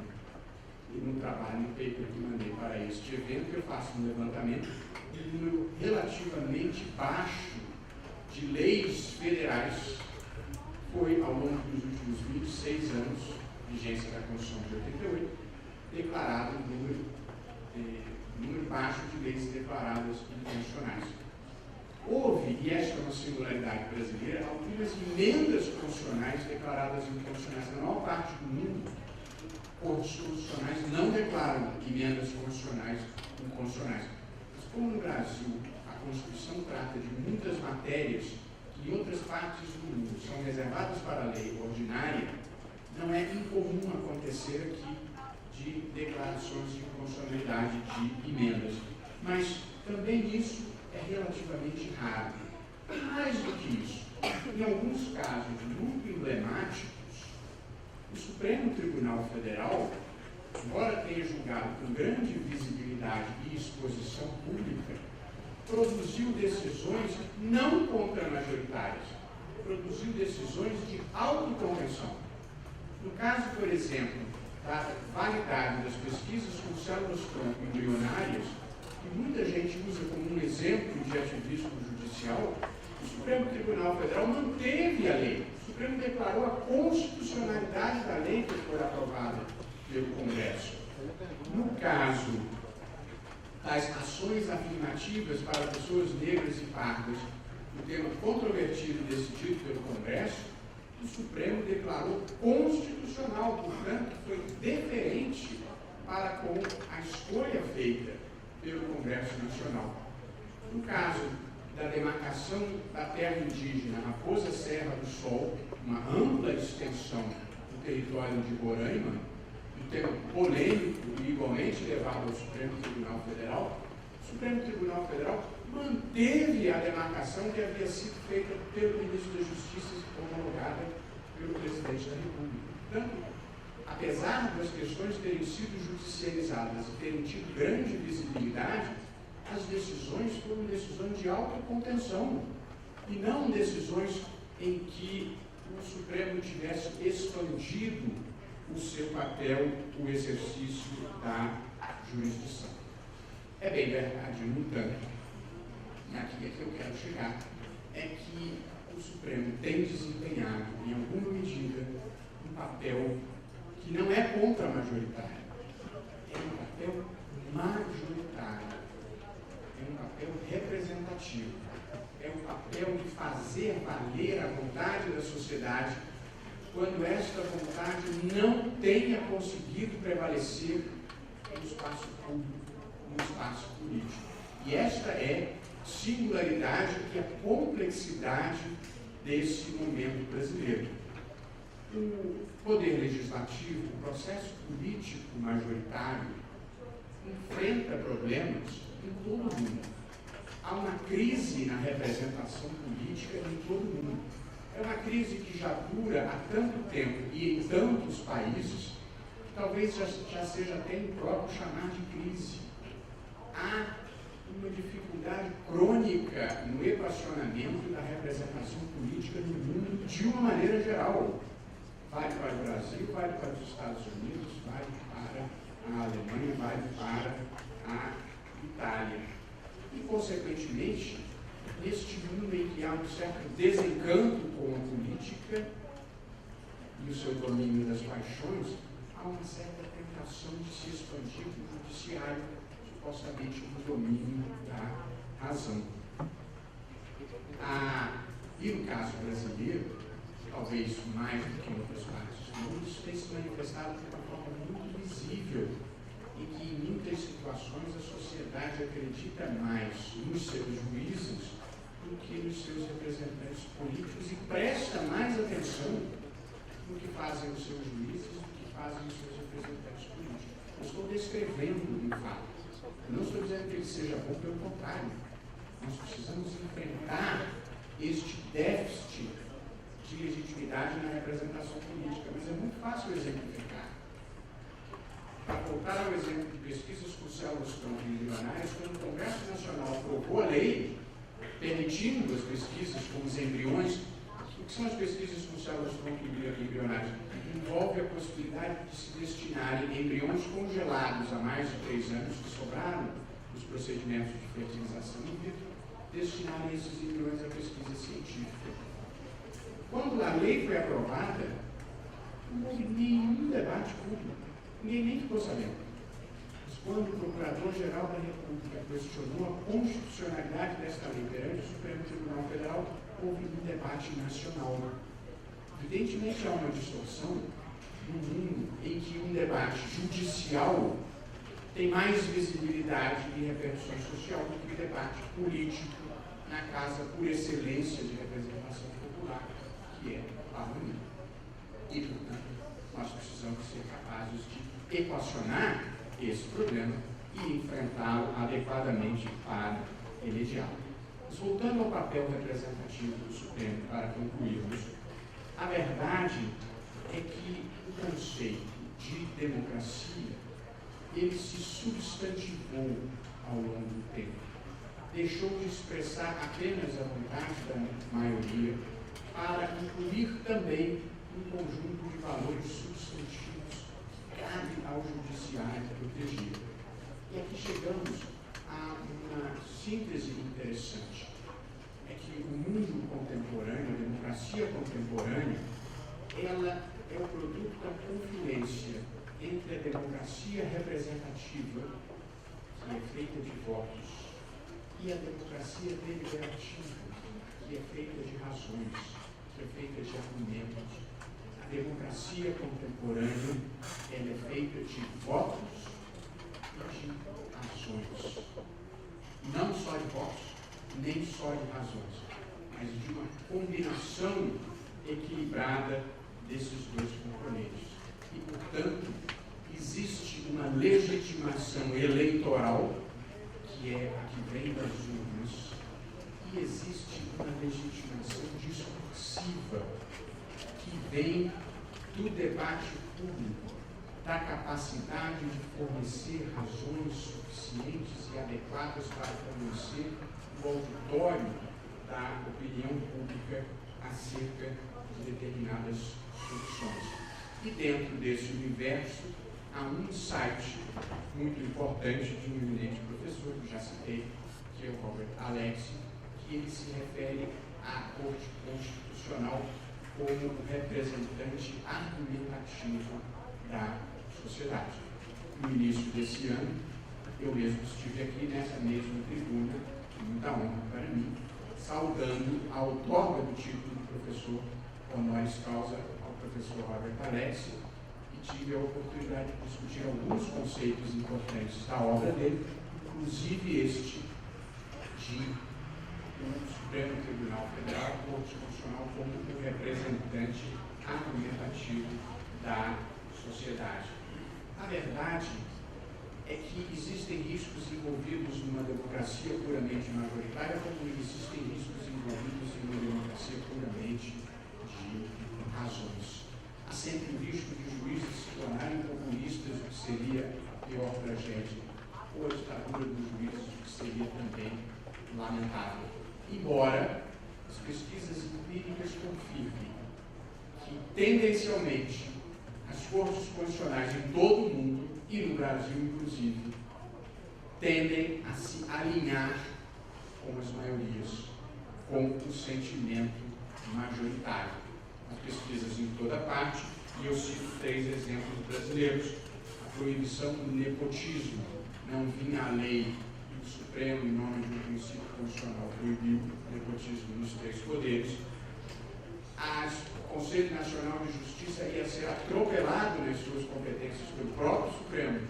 E no trabalho, no paper que mandei para este evento, eu faço um levantamento de um número relativamente baixo de leis federais. Foi, ao longo dos últimos 26 anos, vigência da Constituição de 88, declarado um número baixo de leis declaradas inconstitucionais. Houve, e esta é uma singularidade brasileira, algumas emendas constitucionais declaradas inconstitucionais. Na maior parte do mundo, cortes constitucionais não declaram emendas constitucionais inconstitucionais. Mas como no Brasil a Constituição trata de muitas matérias que em outras partes do mundo são reservadas para a lei ordinária, não é incomum acontecer aqui de declarações de inconstitucionalidade de emendas. Mas também isso é relativamente raro. Mais do que isso, em alguns casos muito emblemáticos, o Supremo Tribunal Federal, embora tenha julgado com grande visibilidade e exposição pública, produziu decisões não contramajoritárias, produziu decisões de autoconvenção. No caso, por exemplo, da validade das pesquisas com células-tronco embrionárias, que muita gente usa como um exemplo de ativismo judicial, o Supremo Tribunal Federal manteve a lei. O Supremo declarou a constitucionalidade da lei que foi aprovada pelo Congresso. No caso das ações afirmativas para pessoas negras e pardas, o tema controvertido e decidido pelo Congresso, o Supremo declarou constitucional, portanto, foi deferente para com a escolha feita pelo Congresso Nacional. No caso da demarcação da terra indígena Raposa Serra do Sol, uma ampla extensão do território de Roraima, um tema polêmico e igualmente levado ao Supremo Tribunal Federal, o Supremo Tribunal Federal manteve a demarcação que havia sido feita pelo Ministro da Justiça, homologada pelo Presidente da República. Portanto, apesar das questões terem sido judicializadas e terem tido grande visibilidade, as decisões foram decisões de autocontenção e não decisões em que o Supremo tivesse expandido o seu papel, o exercício da jurisdição. É bem verdade, no entanto, e aqui é que eu quero chegar, é que o Supremo tem desempenhado, em alguma medida, um papel que não é contra-majoritário, é um papel majoritário, é um papel representativo, é um papel de fazer valer a vontade da sociedade quando esta vontade não tenha conseguido prevalecer no espaço público, no espaço político. E esta é a singularidade e a complexidade desse momento brasileiro. O poder legislativo, o processo político majoritário, enfrenta problemas em todo o mundo. Há uma crise na representação política em todo o mundo. É uma crise que já dura há tanto tempo e em tantos países, que talvez já seja até impróprio chamar de crise. Há uma dificuldade crônica no equacionamento da representação política no mundo de uma maneira geral. Vale para o Brasil, vale para os Estados Unidos, vale para a Alemanha, vale para a Itália. E, consequentemente, neste mundo em que há um certo desencanto com a política e o seu domínio das paixões, há uma certa tentação de se expandir no judiciário, supostamente no domínio da razão. E no caso brasileiro, talvez mais do que em outras partes do mundo, isso tem se manifestado de uma forma muito visível, em que em muitas situações a sociedade acredita mais nos seus juízes do que nos seus representantes políticos e presta mais atenção no que fazem os seus juízes do que fazem os seus representantes políticos. Eu estou descrevendo um fato. Eu não estou dizendo que ele seja bom, pelo contrário. Nós precisamos enfrentar este déficit de legitimidade na representação política, mas é muito fácil exemplificar. Para voltar ao exemplo de pesquisas com células-tronco embrionárias, quando o Congresso Nacional aprovou a lei permitindo as pesquisas com os embriões, o que são as pesquisas com células-tronco embrionárias? Envolve a possibilidade de se destinarem embriões congelados há mais de 3 anos, que sobraram dos procedimentos de fertilização in vitro, destinarem esses embriões à pesquisa científica. Quando a lei foi aprovada, não houve nenhum debate público. Ninguém nem ficou sabendo. Mas quando o Procurador-Geral da República questionou a constitucionalidade desta lei perante o Supremo Tribunal Federal, houve um debate nacional. Evidentemente, há uma distorção no mundo em que um debate judicial tem mais visibilidade e repercussão social do que o debate político na casa por excelência de representação popular, que é o parlamento. E, portanto, nós precisamos ser capazes de equacionar esse problema e enfrentá-lo adequadamente para remediá-lo. Mas, voltando ao papel representativo do Supremo, para concluirmos, a verdade é que o conceito de democracia ele se substantivou ao longo do tempo. Deixou de expressar apenas a vontade da maioria para incluir também um conjunto de valores substantivos que cabe ao judiciário proteger. E aqui chegamos a uma síntese interessante. É que o mundo contemporâneo, a democracia contemporânea, ela é o produto da confluência entre a democracia representativa, que é feita de votos, e a democracia deliberativa, que é feita de razões, que é feita de argumentos. A democracia contemporânea ela é feita de votos e de ações. Não só de votos, nem só de razões, mas de uma combinação equilibrada desses dois componentes. E, portanto, existe uma legitimação eleitoral, que é a que vem das urnas, e existe uma legitimação discursiva, que vem do debate público, da capacidade de fornecer razões suficientes e adequadas para convencer o auditório da opinião pública acerca de determinadas soluções. E dentro desse universo, há um site muito importante de um eminente professor, que já citei, que é o Robert Alexy, que ele se refere à Corte Constitucional como representante argumentativo da sociedade. No início desse ano, eu mesmo estive aqui nessa mesma tribuna, muita honra para mim, saudando a outorga do título do professor honoris causa ao professor Robert Alexy, e tive a oportunidade de discutir alguns conceitos importantes da obra dele, inclusive este de o Supremo Tribunal Federal, Corte Constitucional, como o representante argumentativo da sociedade. A verdade é que existem riscos envolvidos numa democracia puramente majoritária, como existem riscos envolvidos em uma democracia puramente de razões. Há sempre o risco de juízes se tornarem populistas, o que seria a pior tragédia, ou a ditadura dos juízes, o que seria também lamentável. Embora as pesquisas empíricas confirmem que, tendencialmente, as cortes constitucionais em todo o mundo, e no Brasil inclusive, tendem a se alinhar com as maiorias, com o sentimento majoritário. As pesquisas em toda parte, e eu cito 3 exemplos brasileiros: a proibição do nepotismo. Não vinha a lei do Supremo, em nome de um princípio constitucional, proibiu o nepotismo nos 3 poderes. O Conselho Nacional de Justiça ia ser atropelado nas suas competências pelo próprio Supremo,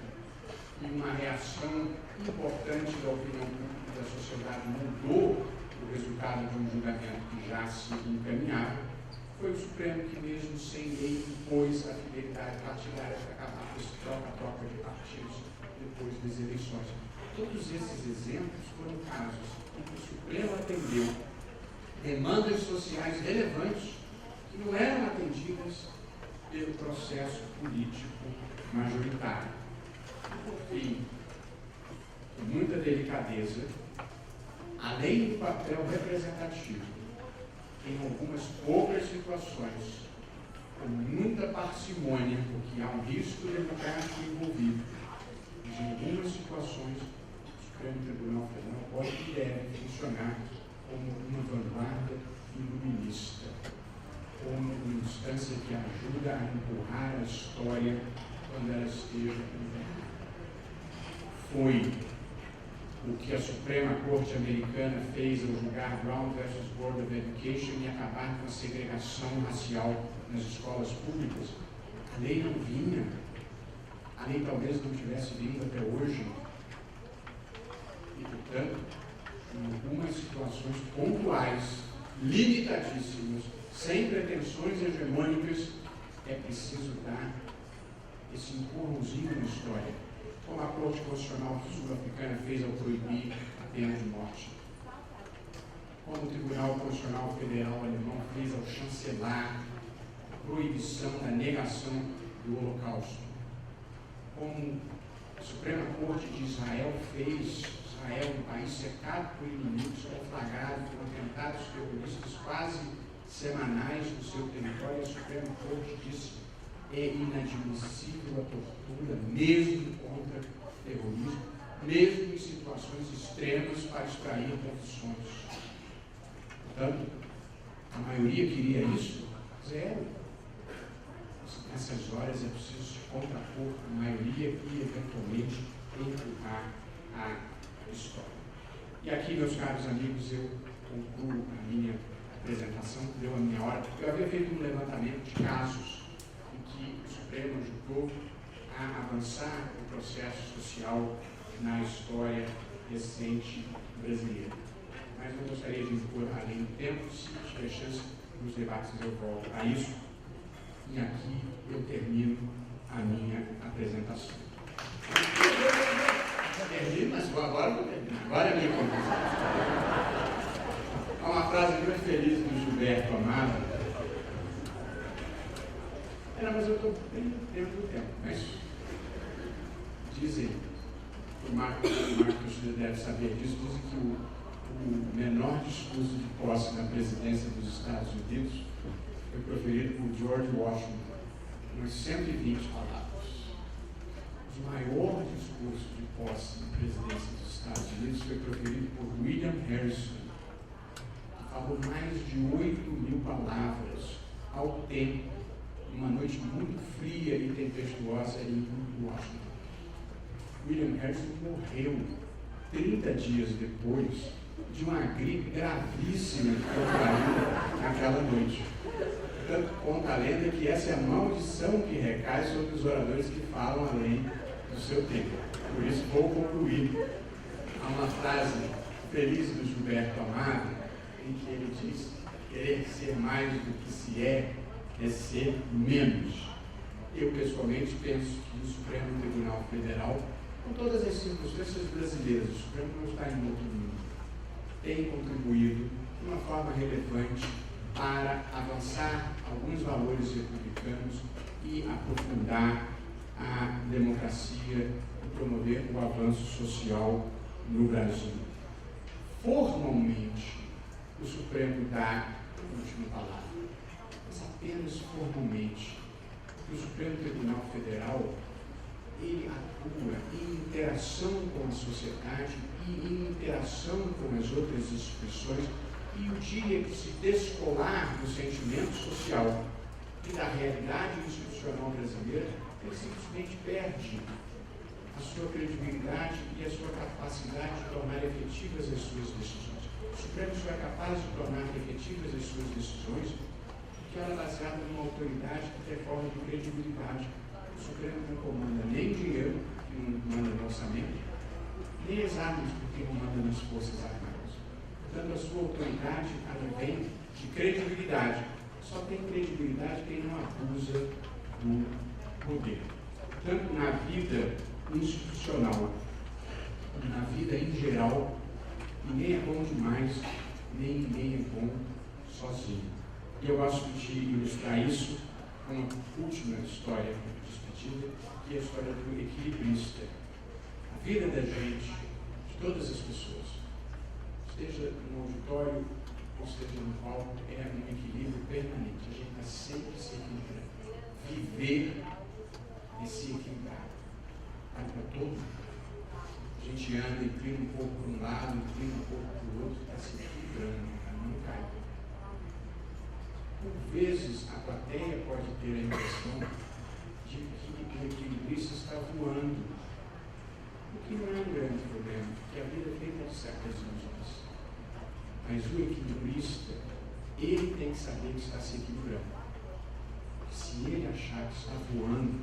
e uma reação importante da opinião pública e da sociedade mudou o resultado de um julgamento que já se encaminhava. Foi o Supremo que, mesmo sem lei, impôs a fidelidade partidária para acabar com esse troca-troca de partidos depois das eleições. Todos esses exemplos foram casos em que o Supremo atendeu demandas sociais relevantes que não eram atendidas pelo processo político majoritário. E, por fim, com muita delicadeza, além do papel representativo, em algumas poucas situações, com muita parcimônia, porque há um risco democrático envolvido, mas em algumas situações, o Supremo Tribunal Federal pode e deve funcionar como uma vanguarda iluminista, como uma instância que ajuda a empurrar a história quando ela esteja em. Foi o que a Suprema Corte Americana fez ao julgar Brown versus Board of Education e acabar com a segregação racial nas escolas públicas. A lei não vinha, a lei talvez não tivesse vindo até hoje, e, portanto, em algumas situações pontuais, limitadíssimas, sem pretensões hegemônicas, é preciso dar esse empurrãozinho na história, como a Corte Constitucional Sul-Africana fez ao proibir a pena de morte, como o Tribunal Constitucional Federal Alemão fez ao chancelar a proibição da negação do Holocausto, como a Suprema Corte de Israel fez. Israel, um país cercado por inimigos, conflagrado por atentados terroristas quase semanais no seu território, a Suprema Corte disse: é inadmissível a tortura, mesmo contra terrorismo, mesmo em situações extremas para extrair confissões. Portanto, a maioria queria isso? Zero. Nessas horas é preciso se contrapor a maioria e, eventualmente, empurrar a história. E aqui, meus caros amigos, eu concluo a minha apresentação, deu a minha hora. Eu havia feito um levantamento de casos em que o Supremo ajudou a avançar o processo social na história recente brasileira. Mas eu gostaria de impor além do tempo, se tiver chance, nos debates eu volto a isso. E aqui eu termino a minha apresentação. Termino, mas agora eu termino. Agora é a minha conclusão. Há uma frase muito feliz do Gilberto Amado. Mas eu estou bem dentro do tempo. Mas Marcos deve saber disso, dizem que o menor discurso de posse na presidência dos Estados Unidos foi proferido por George Washington, umas 120 palavras. O maior discurso de posse na presidência dos Estados Unidos foi proferido por William Harrison, que falou mais de 8.000 palavras ao tempo, numa noite muito fria e tempestuosa em Washington. William Harrison morreu 30 dias depois de uma gripe gravíssima que contraiu naquela noite. Portanto, conta a lenda que essa é a maldição que recai sobre os oradores que falam além do seu tempo. Por isso, vou concluir. Há uma frase feliz do Gilberto Amado, em que ele diz: querer ser mais do que se é ser menos. Eu, pessoalmente, penso que o Supremo Tribunal Federal, com todas as circunstâncias brasileiras, o Supremo não está em outro mundo, tem contribuído de uma forma relevante para avançar alguns valores republicanos e aprofundar a democracia e promover o avanço social no Brasil. Formalmente, o Supremo dá a última palavra, mas apenas formalmente. O Supremo Tribunal Federal, ele atua em interação com a sociedade e em interação com as outras instituições, e o dia que se descolar do sentimento social e da realidade institucional brasileira, ele simplesmente perde a sua credibilidade e a sua capacidade de tornar efetivas as suas decisões. O Supremo só é capaz de tornar efetivas as suas decisões porque ela é baseada numa autoridade que tem forma de credibilidade. O Supremo não comanda nem dinheiro, que não manda no orçamento, nem as armas, porque não manda nas Forças Armadas. Portanto, a sua autoridade, ela vem de credibilidade. Só tem credibilidade quem não abusa do poder. Tanto na vida institucional, na vida em geral, ninguém é bom demais, nem ninguém é bom sozinho. E eu gosto de ilustrar isso com uma última história discutida, que é a história do equilibrista. A vida da gente, de todas as pessoas, esteja no auditório ou esteja no palco, é um equilíbrio permanente. A gente está sempre se equilibrando. Viver e se equilibrar. Para todo mundo. A gente anda, inclina um pouco para um lado, inclina um pouco para o outro, está se equilibrando, para não cair. Por vezes, a plateia pode ter a impressão de que o equilibrista está voando, o que não é um grande problema, porque a vida é feita de certas ilusões. Mas o equilibrista, ele tem que saber que está se equilibrando. Se ele achar que está voando,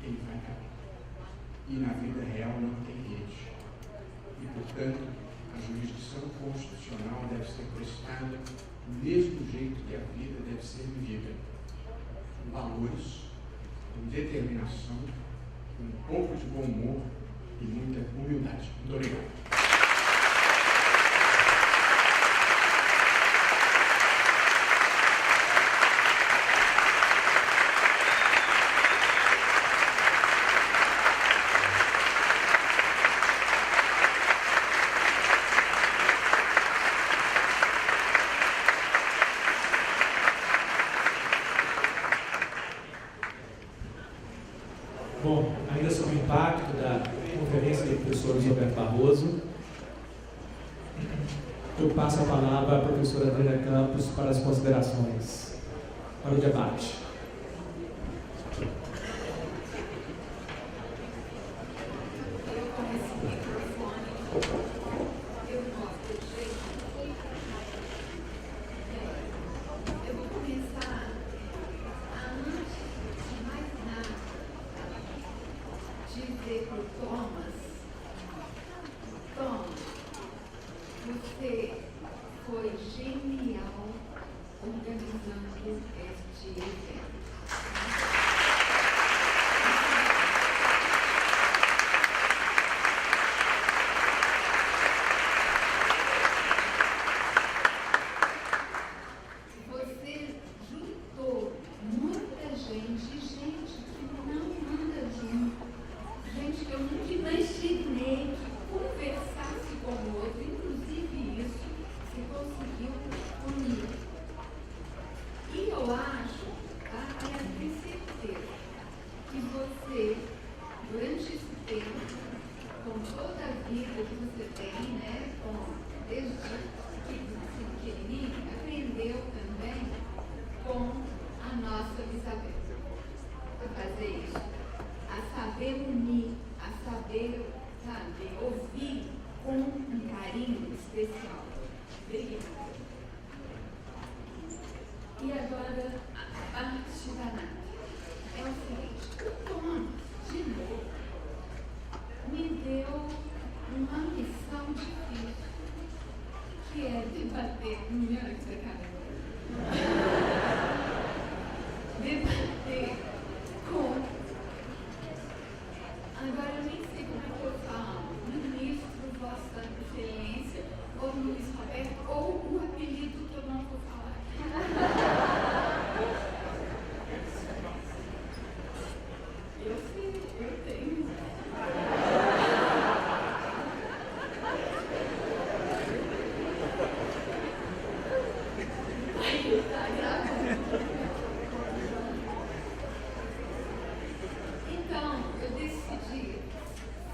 ele vai cair. E na vida real não tem rede. E, portanto, a jurisdição constitucional deve ser prestada do mesmo jeito que a vida deve ser vivida, com valores, com determinação, com um pouco de bom humor e muita humildade. Muito obrigado. Bom, ainda sobre o impacto da conferência do professor Roberto Barroso, eu passo a palavra à professora Adriana Campos para as considerações, para o debate. Que eu nunca imaginei você, durante esse tempo, com toda a vida que você tem, né, desde pequenininho, aprendeu também com a nossa bisavó a fazer isso, a saber unir, a saber, sabe, ouvir com um carinho especial. Obrigada. E agora, a parte da Nath. É o seguinte, o Tom, de novo, me deu uma missão difícil, que é debater, não me olha que você debater com, agora eu nem sei como é que eu falo, ministro, Vossa Excelência, ou Luiz Roberto, ou o apelido que eu não vou falar. Eu sei, eu tenho. Então, eu decidi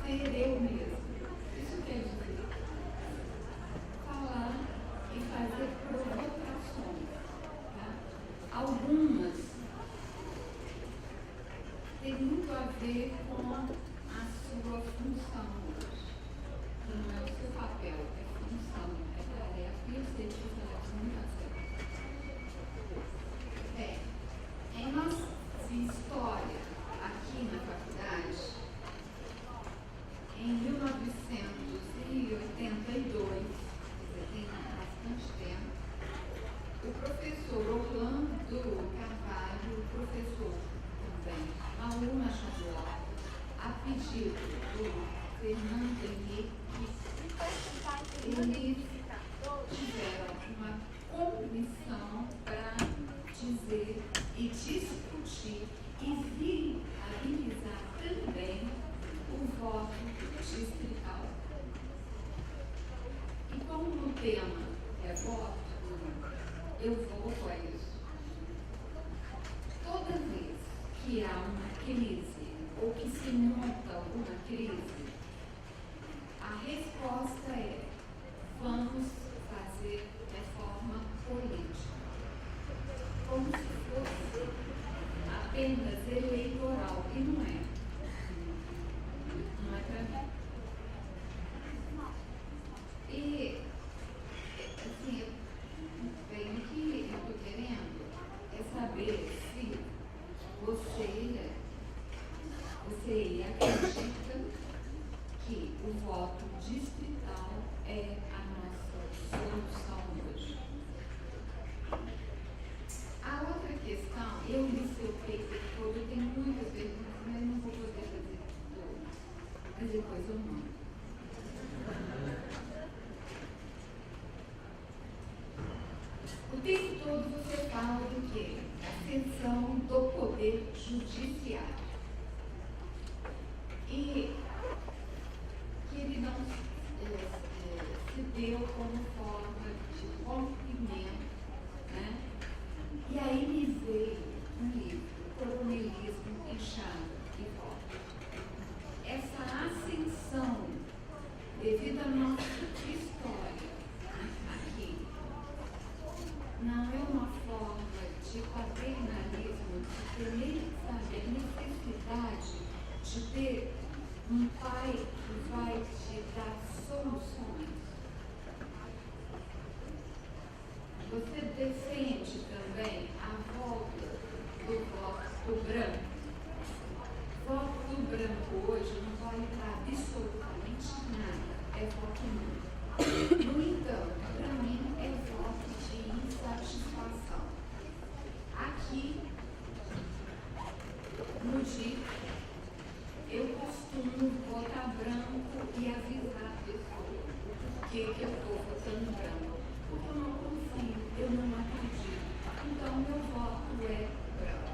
ser eu mesma. Isso quer dizer falar e fazer provocações. Tá? Algumas têm muito a ver com a sua função hoje. Não é o seu papel, é função, é tarefa. E eu sei que você leva muito a sério. Em nossa história, aqui na faculdade, em 1982, tem bastante tempo, o professor Orlando Carvalho, professor também, Maúna Xavier, a pedido do Fernando Henrique, eles tiveram uma comissão para dizer e discutir e viabilizar também o voto distrital. E como o tema é voto, eu volto a isso. Toda vez que há uma crise ou que se monta alguma crise, a resposta é: vamos fazer reforma política. Como se fosse apenas eleitoral, e não é. Não é para mim. E, assim, bem, o que eu estou querendo é saber se você acredita que o voto distrital é a nossa solução hoje. A outra questão, eu li seu paper todo, eu tenho muitas perguntas, mas não vou poder fazer tudo. Mas depois eu mando. O tempo todo você fala do quê? Ascensão do poder judiciário. E que ele não se deu como forma de rompimento, né? E aí me veio um livro, Coronelismo, Enxada e Volta. Essa ascensão, devido à nossa história aqui, não é uma forma de paternalismo, de ter nem, sabe, a necessidade de ter um pai que vai te dar soluções. Você defende também a volta do voto branco. O voto branco hoje não vale para absolutamente nada. É voto nulo. No entanto, para mim é voto de insatisfação. Aqui, no DIP, eu costumo votar branco e avisar a pessoa que eu estou votando branco. Porque eu não confio, eu não acredito. Então, meu voto é branco.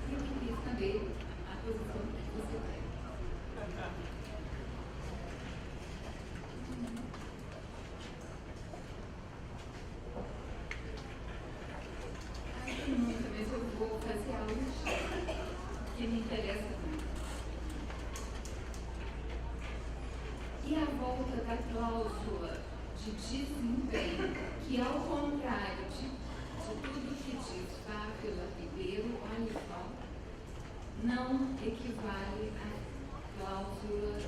E eu queria saber a posição que você tem. Tem muita, mas eu vou fazer a última, que me interessa. essa não. E a volta da cláusula de desempenho, que ao contrário de tudo que diz Fábio Ribeiro, olha só, não equivale à cláusula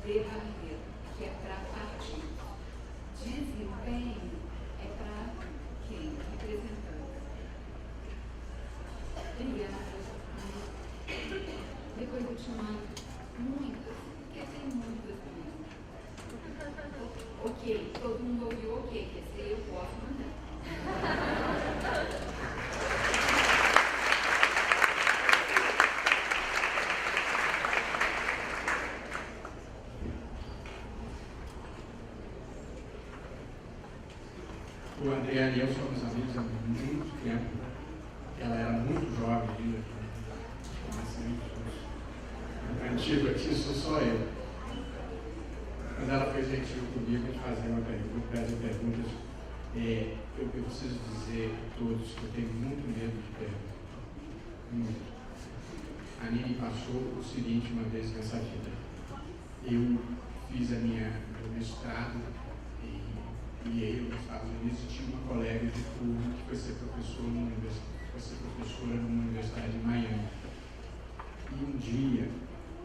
de Barreiro, que é para partido. Desempenho é para quem? Representante. Obrigada. Depois eu te mando muitas, porque tem muitas mesmo. Ok, todo mundo ouviu ok, quer dizer, eu posso mandar. O André e eu somos amigos há muito tempo. Ela era muito jovem ainda. Antigo aqui, sou só eu. Quando ela foi gentil comigo, a gente fazia uma perguntas. Eu preciso dizer a todos que eu tenho muito medo de perguntas. Muito. A Nini passou o seguinte uma vez nessa vida. Eu fiz meu mestrado e eu, nos Estados Unidos, tinha uma colega de turma que foi ser professora numa universidade em Miami. E um dia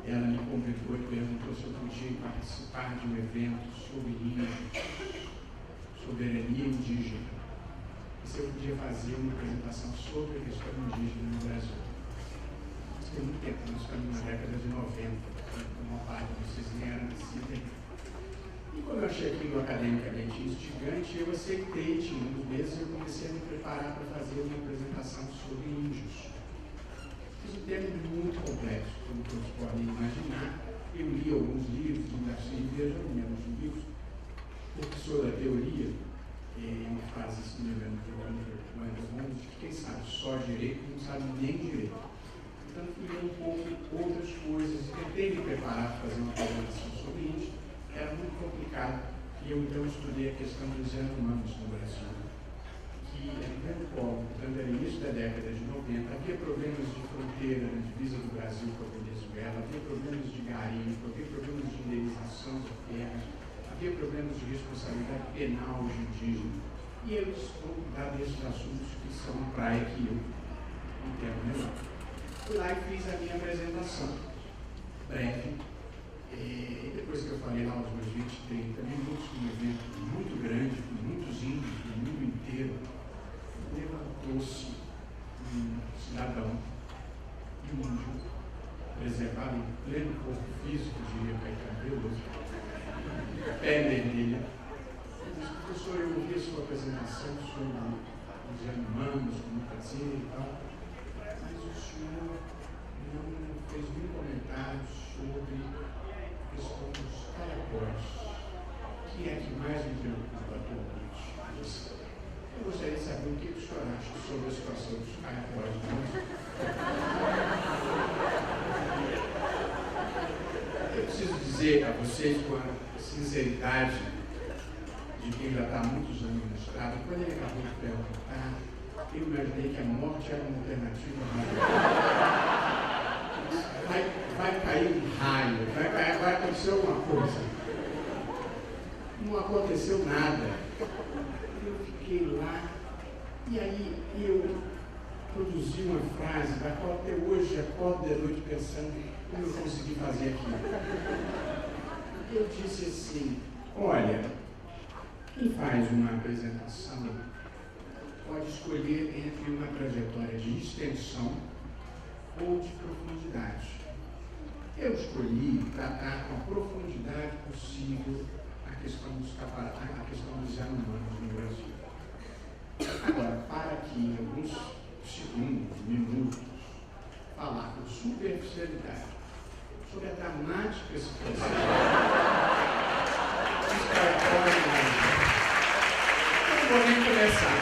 ela me convidou e perguntou se eu podia participar de um evento sobre índios, soberania indígena. E se eu podia fazer uma apresentação sobre a questão indígena no Brasil. Isso tem muito tempo, nós estamos na década de 90, uma parte de vocês nem eram nascidos. E como eu achei aquilo academicamente instigante, eu aceitei, tinha uns meses, eu comecei a me preparar para fazer uma apresentação sobre índios. Fiz um tema muito complexo, como todos podem imaginar. Eu li alguns livros do Darcy Ribeiro, já li alguns livros. O professor da teoria, ele faz isso, me lembro, que quem sabe só direito não sabe nem direito. Então, fui ler um pouco outras coisas, tentei me preparar para fazer uma apresentação sobre índios. Era muito complicado, e eu então estudei a questão dos Yanomamis no Brasil, que era um grande povo, portanto era início da década de 90, havia problemas de fronteira na divisa do Brasil com a Venezuela, havia problemas de garimpo, havia problemas de indenização de terras, havia problemas de responsabilidade penal de indígena, e eu estou dado esses assuntos que são uma praia que eu não quero melhor. Fui lá e fiz a minha apresentação, breve. Depois que eu falei lá aos meus 20, 30 minutos, um evento muito grande, com muitos índios do mundo inteiro, levantou-se um cidadão índio, preservado em pleno corpo físico, diria Caetano Veloso, pele vermelha, e disse: professor, eu ouvi a sua apresentação sobre os Yanomamis, como prazer e tal, mas o senhor não fez nenhum comentário sobre a questão dos caracóis, que é a que mais me preocupa atualmente. Eu gostaria de saber o que o senhor acha sobre a situação dos caracóis. Eu preciso dizer a vocês, com a sinceridade de quem já está há muitos anos no estrado, quando ele acabou de perguntar, eu imaginei que a morte era uma alternativa. Vai cair um raio, vai acontecer alguma coisa. Não aconteceu nada. Eu fiquei lá, e aí eu produzi uma frase da qual até hoje acordo de noite pensando como eu consegui fazer aquilo. Eu disse assim: olha, quem faz uma apresentação pode escolher entre uma trajetória de extensão ou de profundidade. Eu escolhi tratar com a profundidade possível a questão dos Yanomamis no Brasil. Agora, para que em alguns segundos, minutos, falar com superficialidade sobre a dramática situação dos caracóis no Brasil, eu não vou nem começar.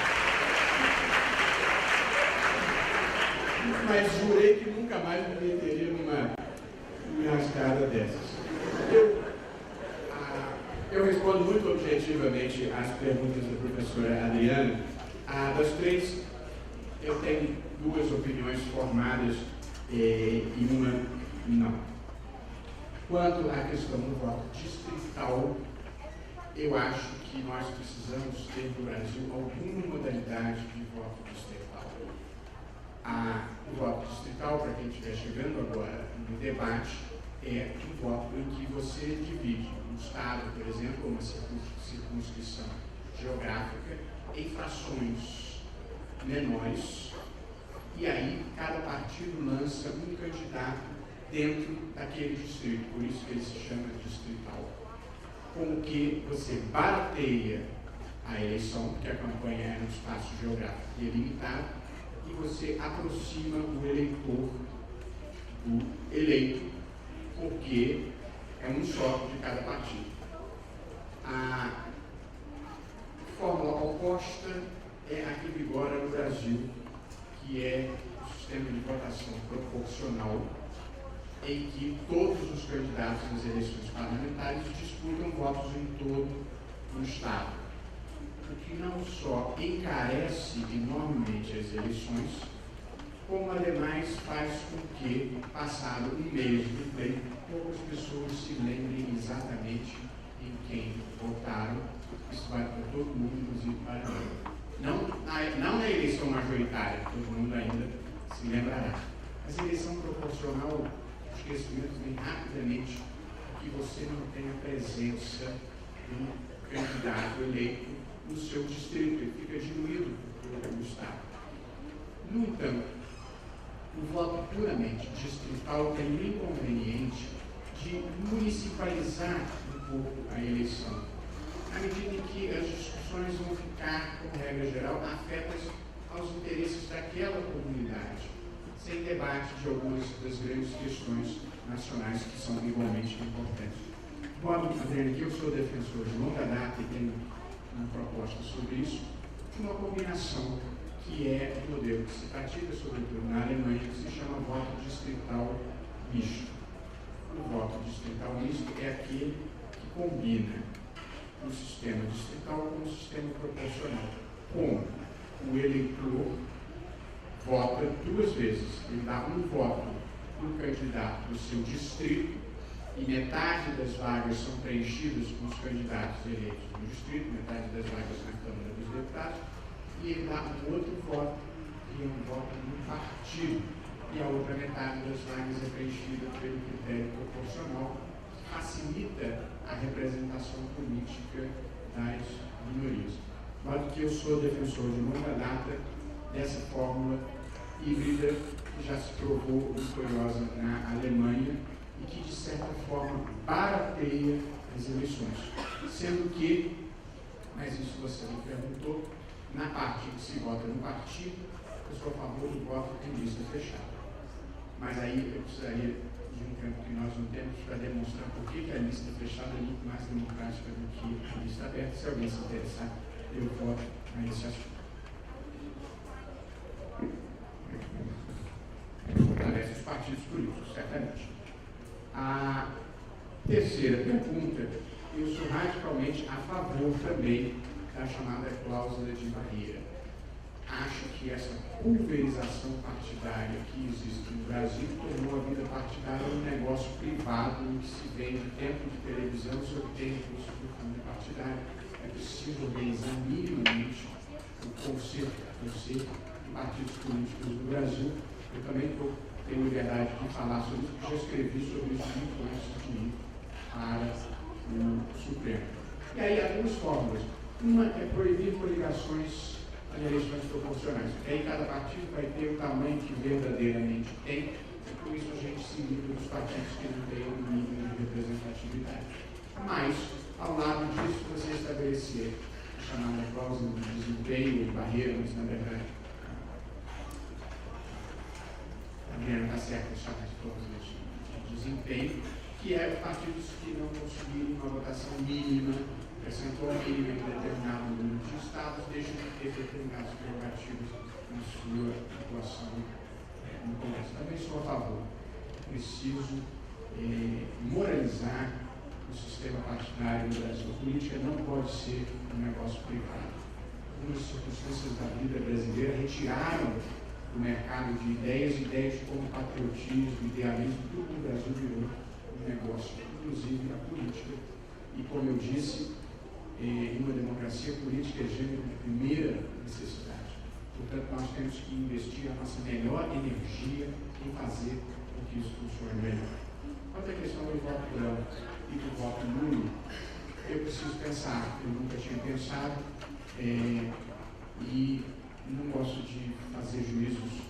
Mas jurei que nunca mais me meteria numa rascada dessas. Eu respondo muito objetivamente às perguntas da professora Adriana. Das três, eu tenho duas opiniões formadas e uma Não. Quanto à questão do voto distrital, eu acho que nós precisamos ter no Brasil alguma modalidade de voto distrital. O voto distrital, para quem estiver chegando agora no debate, é um voto em que você divide um estado, por exemplo, uma circunscrição geográfica, em frações menores, e aí cada partido lança um candidato dentro daquele distrito, por isso que ele se chama distrital. Com que você barateia a eleição, porque a campanha é um espaço geográfico delimitado, e você aproxima o eleitor do eleito, porque é um só de cada partido. A fórmula oposta é a que vigora no Brasil, que é o sistema de votação proporcional, em que todos os candidatos às eleições parlamentares disputam votos em todo o Estado, o que não só encarece enormemente as eleições, como ademais faz com que, passado um mês do pleito, poucas pessoas se lembrem exatamente em quem votaram. Isso vai para todo mundo, inclusive para mim. Não na eleição majoritária, todo mundo ainda se lembrará. Mas a eleição proporcional, o esquecimento vem rapidamente, que você não tem a presença do candidato eleito no seu distrito, ele fica diluído pelo Estado. No entanto, o voto puramente distrital tem o inconveniente de municipalizar um pouco a eleição, à medida em que as discussões vão ficar, como regra geral, afetas aos interesses daquela comunidade, sem debate de algumas das grandes questões nacionais que são igualmente importantes. Bom, Adriano, que eu sou defensor de longa data e tenho uma proposta sobre isso, uma combinação que é o modelo que se pratica, sobretudo na Alemanha, que se chama voto distrital misto. O voto distrital misto é aquele que combina o sistema distrital com o sistema proporcional, como o eleitor vota duas vezes. Ele dá um voto para o candidato do seu distrito, e metade das vagas são preenchidas com os candidatos eleitos no distrito, metade das vagas na Câmara dos Deputados, e ele dá um outro voto, que é um voto no partido, e a outra metade das vagas é preenchida pelo critério proporcional, que facilita a representação política das minorias. De modo que eu sou defensor de longa data dessa fórmula híbrida, que já se provou vitoriosa na Alemanha e que, de certa forma, barateia as eleições. Sendo que, mas isso você me perguntou, na parte que se vota no partido, eu sou a favor do voto em lista fechada. Mas aí eu precisaria de um tempo que nós não temos para demonstrar por que a lista fechada é muito mais democrática do que a lista aberta. Se alguém se interessar, eu voto nesse assunto. Parece os partidos políticos, certamente. A terceira pergunta, eu sou radicalmente a favor também da chamada cláusula de barreira. Acho que essa pulverização partidária que existe no Brasil tornou a vida partidária um negócio privado em que se vende tempo de televisão sob recursos do fundo partidário. É preciso organizar minimamente o conceito de partidos políticos do Brasil. Eu também tenho liberdade de falar sobre isso, porque já escrevi sobre isso muito antes de ir para o Supremo. E aí há duas fórmulas. Uma é proibir coligações em eleições proporcionais. E aí cada partido vai ter o tamanho que verdadeiramente tem, e por isso a gente se livra dos partidos que não têm um mínimo de representatividade. Mas, ao lado disso, você estabelecer a chamada cláusula de desempenho, de barreira, mas na verdade, também não está certo chamar de cláusula de desempenho, que é os partidos que não conseguirem uma votação mínima, percentual mínima em determinado número de estados, deixam de ter determinados prerrogativos na sua atuação no Congresso. Também sou a favor. Preciso moralizar o sistema partidário no Brasil. A política não pode ser um negócio privado. Algumas circunstâncias da vida brasileira retiraram do mercado de ideias como patriotismo, idealismo, tudo no Brasil virou um negócio, inclusive a política. E como eu disse, em uma democracia, política é gênero de primeira necessidade. Portanto, nós temos que investir a nossa melhor energia em fazer com que isso funcione melhor. Quanto à questão do voto branco e do voto nulo, eu preciso pensar. Eu nunca tinha pensado e não gosto de fazer juízos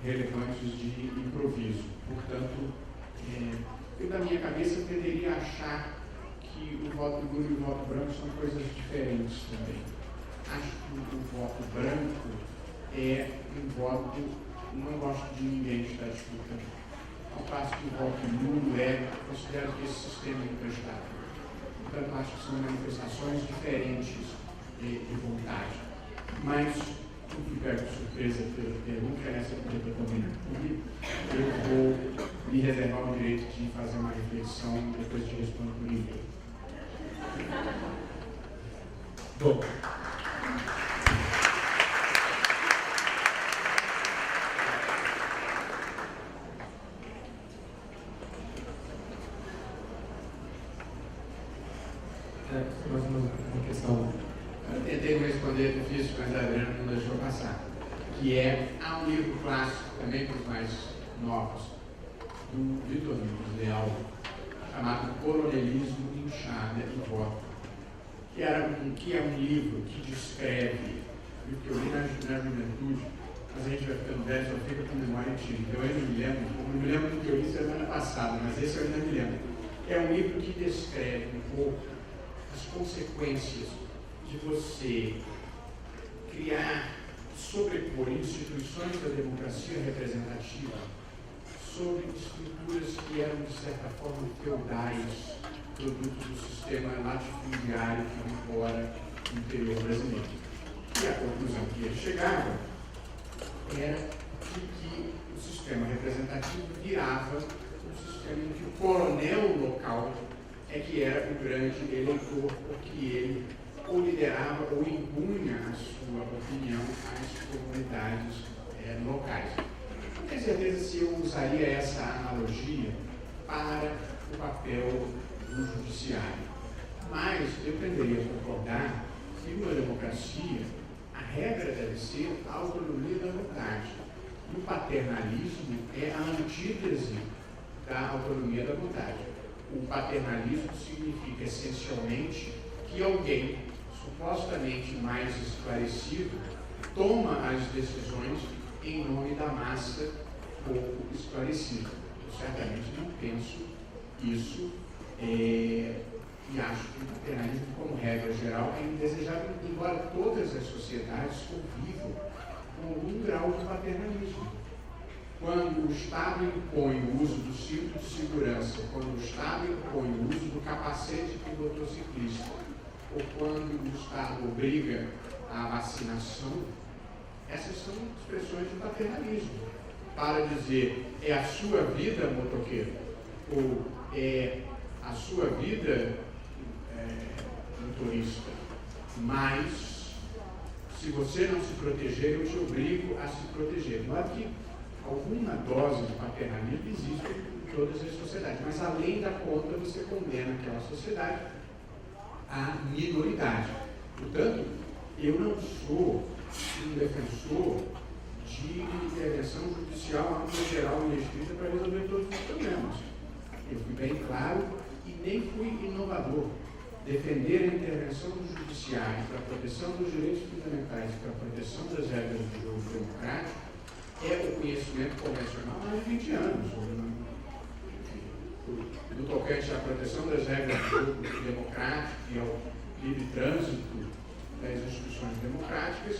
relevantes de improviso. Portanto, eu da minha cabeça tenderia a achar que o voto nulo e o voto branco são coisas diferentes também. Acho que o voto branco é um voto, não gosto de ninguém que está disputando. Ao passo que o voto nulo considero que esse sistema é imprestável. Portanto, acho que são manifestações diferentes de vontade. Mas, não fui pego de surpresa pela pergunta, essa pergunta também comigo. Eu vou me reservar o direito de fazer uma reflexão depois de responder por e-mail. Bom. Mais uma questão. Eu tentei responder difícil, mas a Adriana não deixou passar. Que há um livro clássico, também para os mais novos, do Vitor Leal, chamado Coronelismo, Inchada e Voto, que é um livro que descreve, o que eu li na juventude, mas a gente vai ficando velho, só fica com memória antiga. Então eu não me lembro do que eu li semana passada, mas esse eu ainda me lembro. É um livro que descreve um pouco as consequências de você criar, sobrepor instituições da democracia representativa sobre estruturas que eram, de certa forma, feudais, produto do sistema latifundiário que vigora no interior brasileiro. E a conclusão que ele chegava era de que o sistema representativo virava um sistema em que o coronel local é que era o grande eleitor, porque ele ou liderava ou impunha a sua opinião às comunidades locais. Não tenho certeza se eu usaria essa analogia para o papel do judiciário, mas eu tenderia a concordar que numa democracia a regra deve ser a autonomia da vontade. E o paternalismo é a antítese da autonomia da vontade. O paternalismo significa essencialmente que alguém supostamente mais esclarecido toma as decisões em nome da massa pouco esclarecida. Eu certamente não penso isso e acho que o paternalismo, como regra geral, é indesejável, embora todas as sociedades convivam com algum grau de paternalismo. Quando o Estado impõe o uso do cinto de segurança, quando o Estado impõe o uso do capacete do motociclista, ou quando o Estado obriga a vacinação, essas são expressões de paternalismo. Para dizer, é a sua vida, motoqueiro, ou é a sua vida, motorista, mas se você não se proteger, eu te obrigo a se proteger. Claro que alguma dose de paternalismo existe em todas as sociedades, mas além da conta você condena aquela sociedade à minoridade. Portanto, eu não sou um defensor de intervenção judicial geral e restrita para resolver todos os problemas. Eu fui bem claro e nem fui inovador. Defender a intervenção do judiciário para a proteção dos direitos fundamentais e para a proteção das regras do jogo democrático é o conhecimento convencional há 20 anos. No tocante à proteção das regras do jogo democrático e ao livre trânsito das instituições democráticas,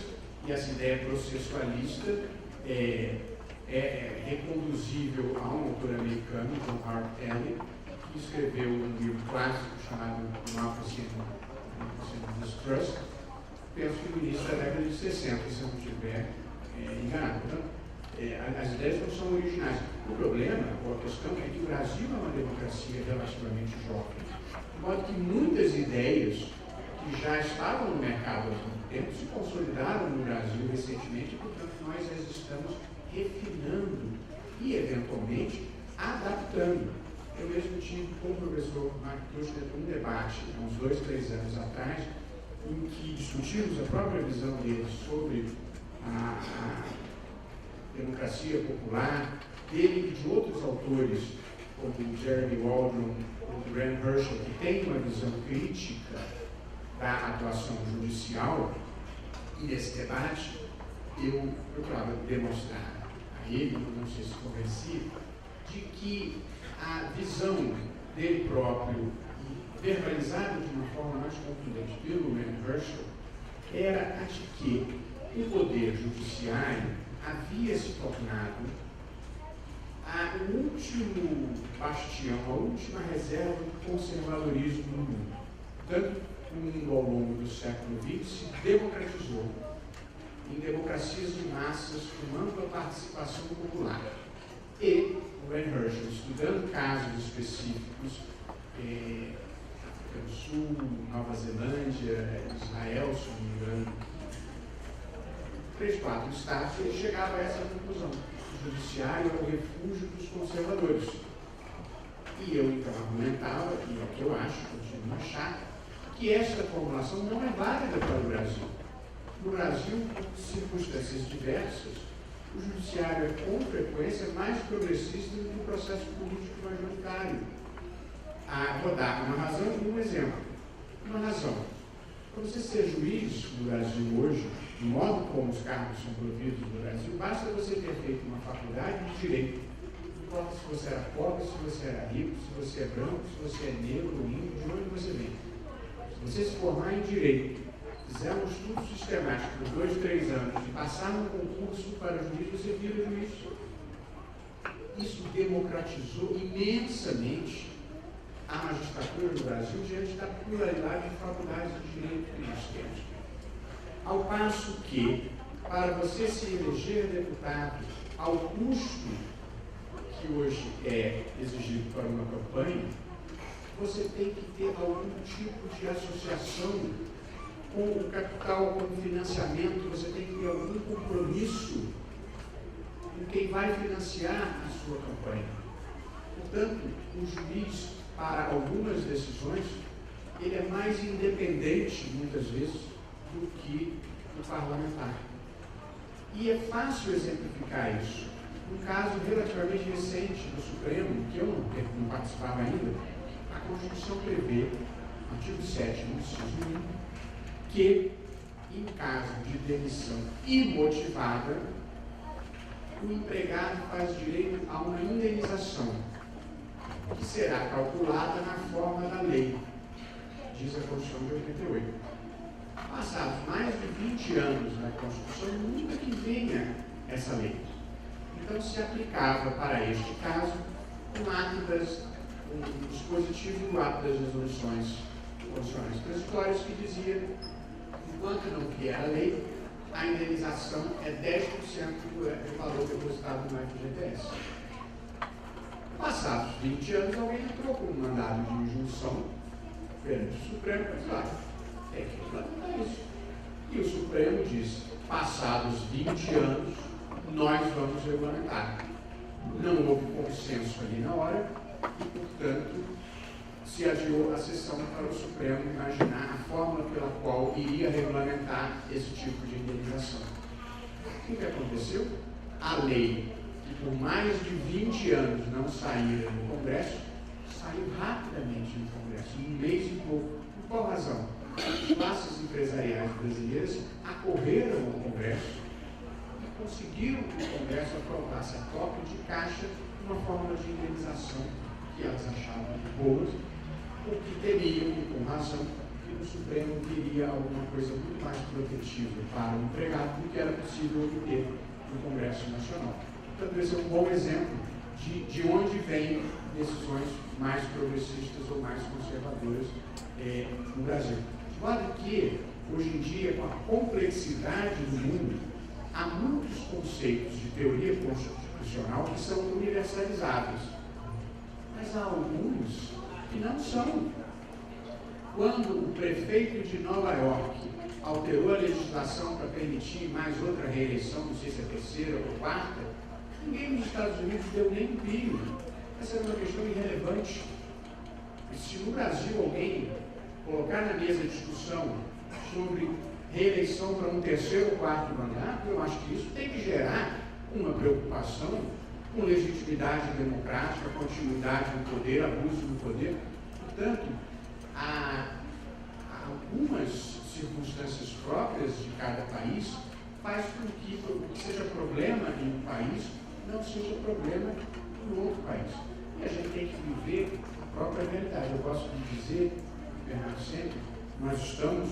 e essa ideia processualista é reconduzível a um autor americano, John Hart Ely, que escreveu um livro clássico chamado Democracy and Distrust, penso que no início da década de 60, se eu não estiver enganado. Portanto, as ideias não são originais. O problema, ou a questão, é que o Brasil é uma democracia relativamente jovem, de modo que muitas ideias que já estavam no mercado há muito tempo se consolidaram no Brasil recentemente, e, portanto, nós as estamos refinando e, eventualmente, adaptando. Eu mesmo tive com o professor Mark Tushnet um debate, há uns 2, 3 anos atrás, em que discutimos a própria visão dele sobre a democracia popular, dele e de outros autores, como Jeremy Waldron, o Graham Herschel, que tem uma visão crítica da atuação judicial. E nesse debate, eu procurava demonstrar a ele, não sei se convenci, de que a visão dele próprio, verbalizada de uma forma mais contundente pelo Graham Herschel, era a de que o poder judiciário havia se tornado o último bastião, a última reserva do conservadorismo no mundo. Tanto o mundo, ao longo do século XX, se democratizou em democracias de massas com ampla participação popular. E o Graham Herschel, estudando casos específicos, África do Sul, Nova Zelândia, Israel, se não me engano, 3, 4 estados, ele chegava a essa conclusão. O judiciário é o refúgio dos conservadores. E eu então argumentava, e é o que eu acho, continuo a achar, que esta formulação não é válida para o Brasil. No Brasil, por circunstâncias diversas, o judiciário é com frequência mais progressista do que o processo político majoritário. Vou dar uma razão e um exemplo. Uma razão. Para você ser juiz no Brasil hoje, do modo como os cargos são providos no Brasil, basta você ter feito uma faculdade de direito. Não importa se você era pobre, se você era rico, se você é branco, se você é negro, índio, de onde você vem. Se você se formar em direito, fizer um estudo sistemático por 2, 3 anos e passar num concurso para juiz, você vira juiz. Isso democratizou imensamente a magistratura no Brasil diante da pluralidade de faculdades de direito que nós temos. Ao passo que, para você se eleger deputado, ao custo que hoje é exigido para uma campanha, você tem que ter algum tipo de associação com o capital, com o financiamento, você tem que ter algum compromisso com quem vai financiar a sua campanha. Portanto, o juiz, para algumas decisões, ele é mais independente, muitas vezes, do que o parlamentar. E é fácil exemplificar isso. Um caso relativamente recente do Supremo, que eu não participava ainda, a Constituição prevê, artigo 7º, inciso 1, que, em caso de demissão imotivada, o empregado faz direito a uma indenização, que será calculada na forma da lei, diz a Constituição de 88. Passados mais de 20 anos na Constituição, nunca que venha essa lei. Então, se aplicava para este caso um dispositivo do ato das resoluções constitucionais transitórias que dizia, enquanto não vier a lei, a indenização é 10% do valor depositado no FGTS. Passados 20 anos, alguém entrou com um mandado de injunção perante o Supremo e disse, tem que implementar isso. E o Supremo diz, passados 20 anos, nós vamos regulamentar. Não houve consenso ali na hora e, portanto, se adiou a sessão para o Supremo imaginar a forma pela qual iria regulamentar esse tipo de indenização. O que aconteceu? A lei, que por mais de 20 anos não saíra no Congresso, saiu rapidamente no Congresso, em um mês e pouco. Por qual razão? As classes empresariais brasileiras acorreram ao Congresso e conseguiram que o Congresso aprovasse a toque de caixa uma fórmula de indenização que elas achavam boas, porque teriam, com razão, que o Supremo queria alguma coisa muito mais protetiva para o empregado do que era possível obter no Congresso Nacional. Portanto, esse é um bom exemplo de onde vêm decisões mais progressistas ou mais conservadoras no Brasil. De modo que, hoje em dia, com a complexidade do mundo, há muitos conceitos de teoria constitucional que são universalizáveis. Mas há alguns que não são. quando o prefeito de Nova York alterou a legislação para permitir mais outra reeleição, não sei se é terceira ou quarta, ninguém nos Estados Unidos deu nem um pio. Essa é uma questão irrelevante. E se no Brasil alguém colocar na mesa de discussão sobre reeleição para um terceiro ou quarto mandato, eu acho que isso tem que gerar uma preocupação com legitimidade democrática, continuidade do poder, abuso do poder. Portanto, há algumas circunstâncias próprias de cada país faz com que o que seja problema em um país não seja problema em outro país. E a gente tem que viver a própria realidade. Eu gosto de dizer, Bernardo, sempre, nós estamos,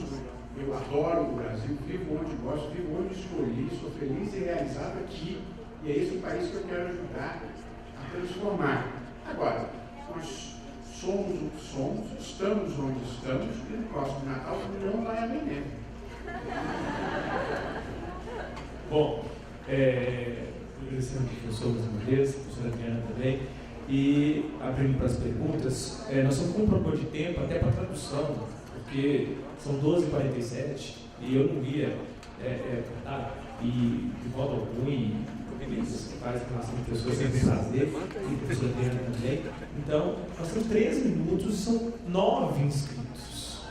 eu adoro o Brasil, vivo onde gosto, vivo onde escolhi, sou feliz e realizado aqui. E é esse o país que eu quero ajudar a transformar. Agora, nós somos o que somos, estamos onde estamos, e no próximo Natal não vai haver neve. Bom, agradecendo ao professor mais uma vez, a professora Adriana também, e abrindo para as perguntas, nós estamos com um problema de tempo até para tradução, porque são 12h47 e eu não via e de modo algum, e faz relação com pessoas sem prazer, e a professora Adriana também. Então, nós temos 13 minutos e são 9 inscritos.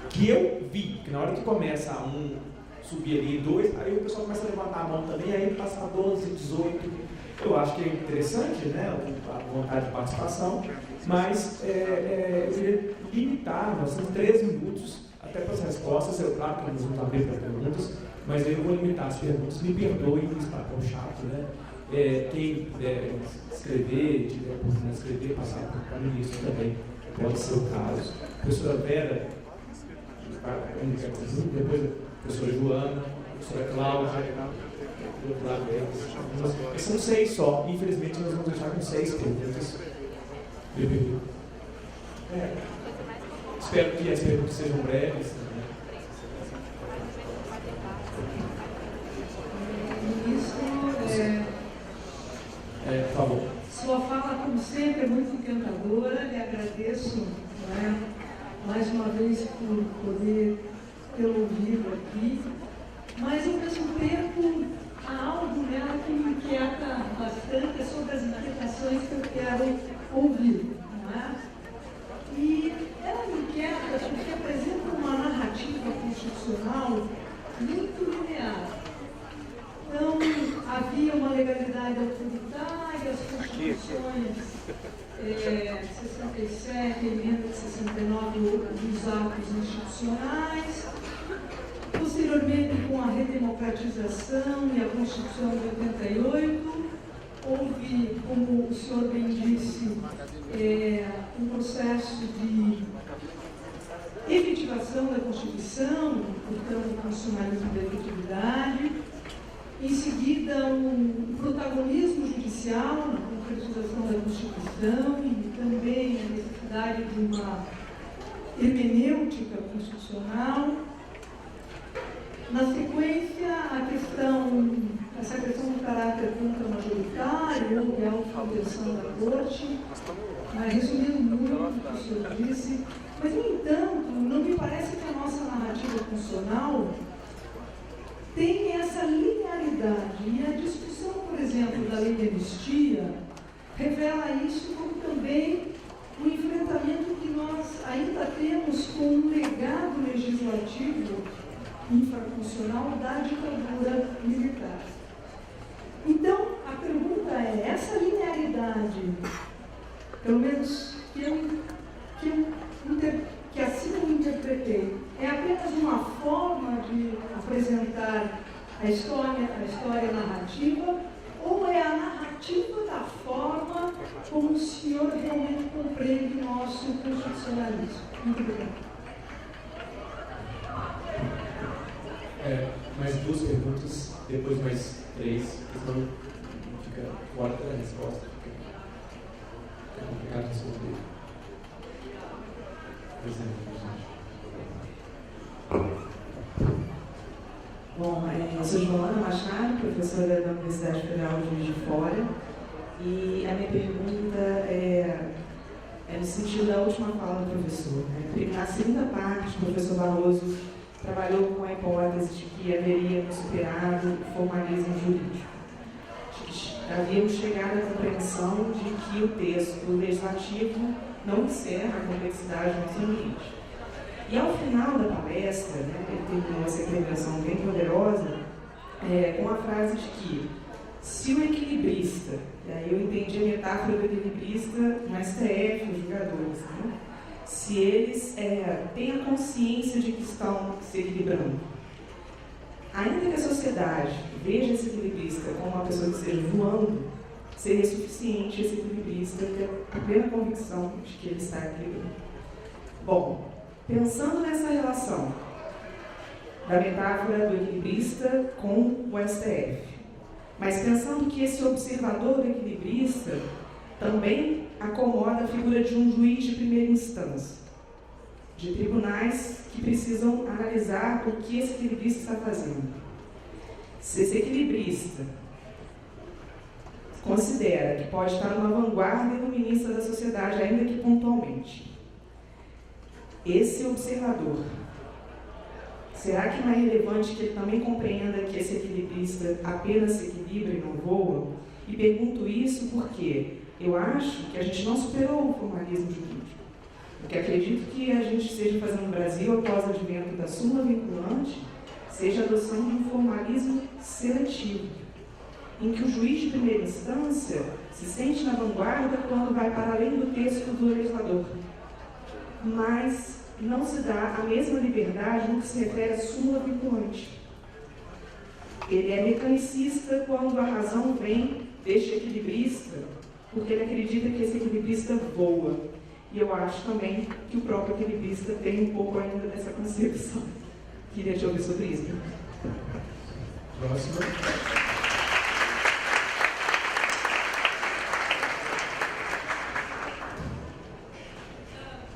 Que eu vi, que na hora que começa um subir ali 2, aí o pessoal começa a levantar a mão também, aí passa 12, 18. Eu acho que é interessante, né, a vontade de participação, mas eu queria limitar, nós temos 13 minutos até para as respostas. Claro que nós vamos abrir para perguntas, mas eu vou limitar as perguntas. Me perdoem o papel chato, né? Quem puder escrever, tiver a oportunidade de escrever, passar para o ministro também, pode ser o caso. A professora Vera, depois a professora Joana, a professora Cláudia, do outro lado deles. São 6 só. Infelizmente, nós vamos deixar com 6 perguntas. Espero que as perguntas sejam breves. Por favor. Sua fala, como sempre, é muito encantadora. Lhe agradeço, mais uma vez por poder tê-lo ouvido aqui. Mas, ao mesmo tempo, há algo nela que me inquieta bastante sobre as inquietações que eu quero ouvir. Não é? E ela me inquieta porque apresenta uma narrativa constitucional muito linear. Então, havia uma legalidade autoritária, as constituições 67, emenda de 69 dos atos institucionais. Posteriormente, com a redemocratização e a Constituição de 88, houve, como o senhor bem disse, um processo de efetivação da Constituição, portanto, o funcionalismo da efetividade. Em seguida, um protagonismo judicial na concretização da Constituição e também a necessidade de uma hermenêutica constitucional. Na sequência, essa questão do caráter contra-majoritário ou de autocontenção da Corte, resumindo muito o que o senhor disse, mas, no entanto, não me parece que a nossa narrativa constitucional tem essa linearidade. E a discussão, por exemplo, da lei de anistia revela isso, como também o enfrentamento que nós ainda temos com um legado legislativo infraconstitucional da ditadura militar. Então, a pergunta é, essa linearidade, pelo menos que assim eu interpretei, é apenas uma forma de apresentar a história narrativa, ou é a narrativa da forma como o senhor realmente compreende nosso constitucionalismo? Muito obrigada. Mais 2 perguntas, depois mais 3, senão fica fora da resposta. É complicado responder. Por exemplo, Bom, eu sou Joana Machado, professora da Universidade Federal de Juiz de Fora, e a minha pergunta é no nesse sentido da última fala do professor. Na segunda parte, o professor Barroso trabalhou com a hipótese de que haveria superado o formalismo jurídico. Havíamos chegado à compreensão de que o texto legislativo não encerra a complexidade do nosso ambiente. E ao final da palestra, ele terminou essa intervenção bem poderosa com a frase de que se o equilibrista, e aí eu entendi a metáfora do equilibrista no STF, os jogadores, se eles têm a consciência de que estão se equilibrando, ainda que a sociedade veja esse equilibrista como uma pessoa que esteja voando, seria suficiente esse equilibrista ter a plena convicção de que ele está equilibrando. Bom, pensando nessa relação da metáfora do equilibrista com o STF, mas pensando que esse observador do equilibrista também acomoda a figura de um juiz de primeira instância, de tribunais que precisam analisar o que esse equilibrista está fazendo. Se esse equilibrista considera que pode estar numa vanguarda iluminista da sociedade, ainda que pontualmente, esse observador, será que não é relevante que ele também compreenda que esse equilibrista apenas se equilibra e não voa? E pergunto isso porque eu acho que a gente não superou o formalismo jurídico. Porque acredito que a gente esteja fazendo no Brasil, após o advento da súmula vinculante, seja a adoção de um formalismo seletivo, em que o juiz de primeira instância se sente na vanguarda quando vai para além do texto do legislador, mas não se dá a mesma liberdade no que se refere à súmula vinculante. Ele é mecanicista quando a razão vem deste equilibrista, porque ele acredita que esse equilibrista voa. E eu acho também que o próprio equilibrista tem um pouco ainda dessa concepção. Queria te ouvir sobre isso. Próxima.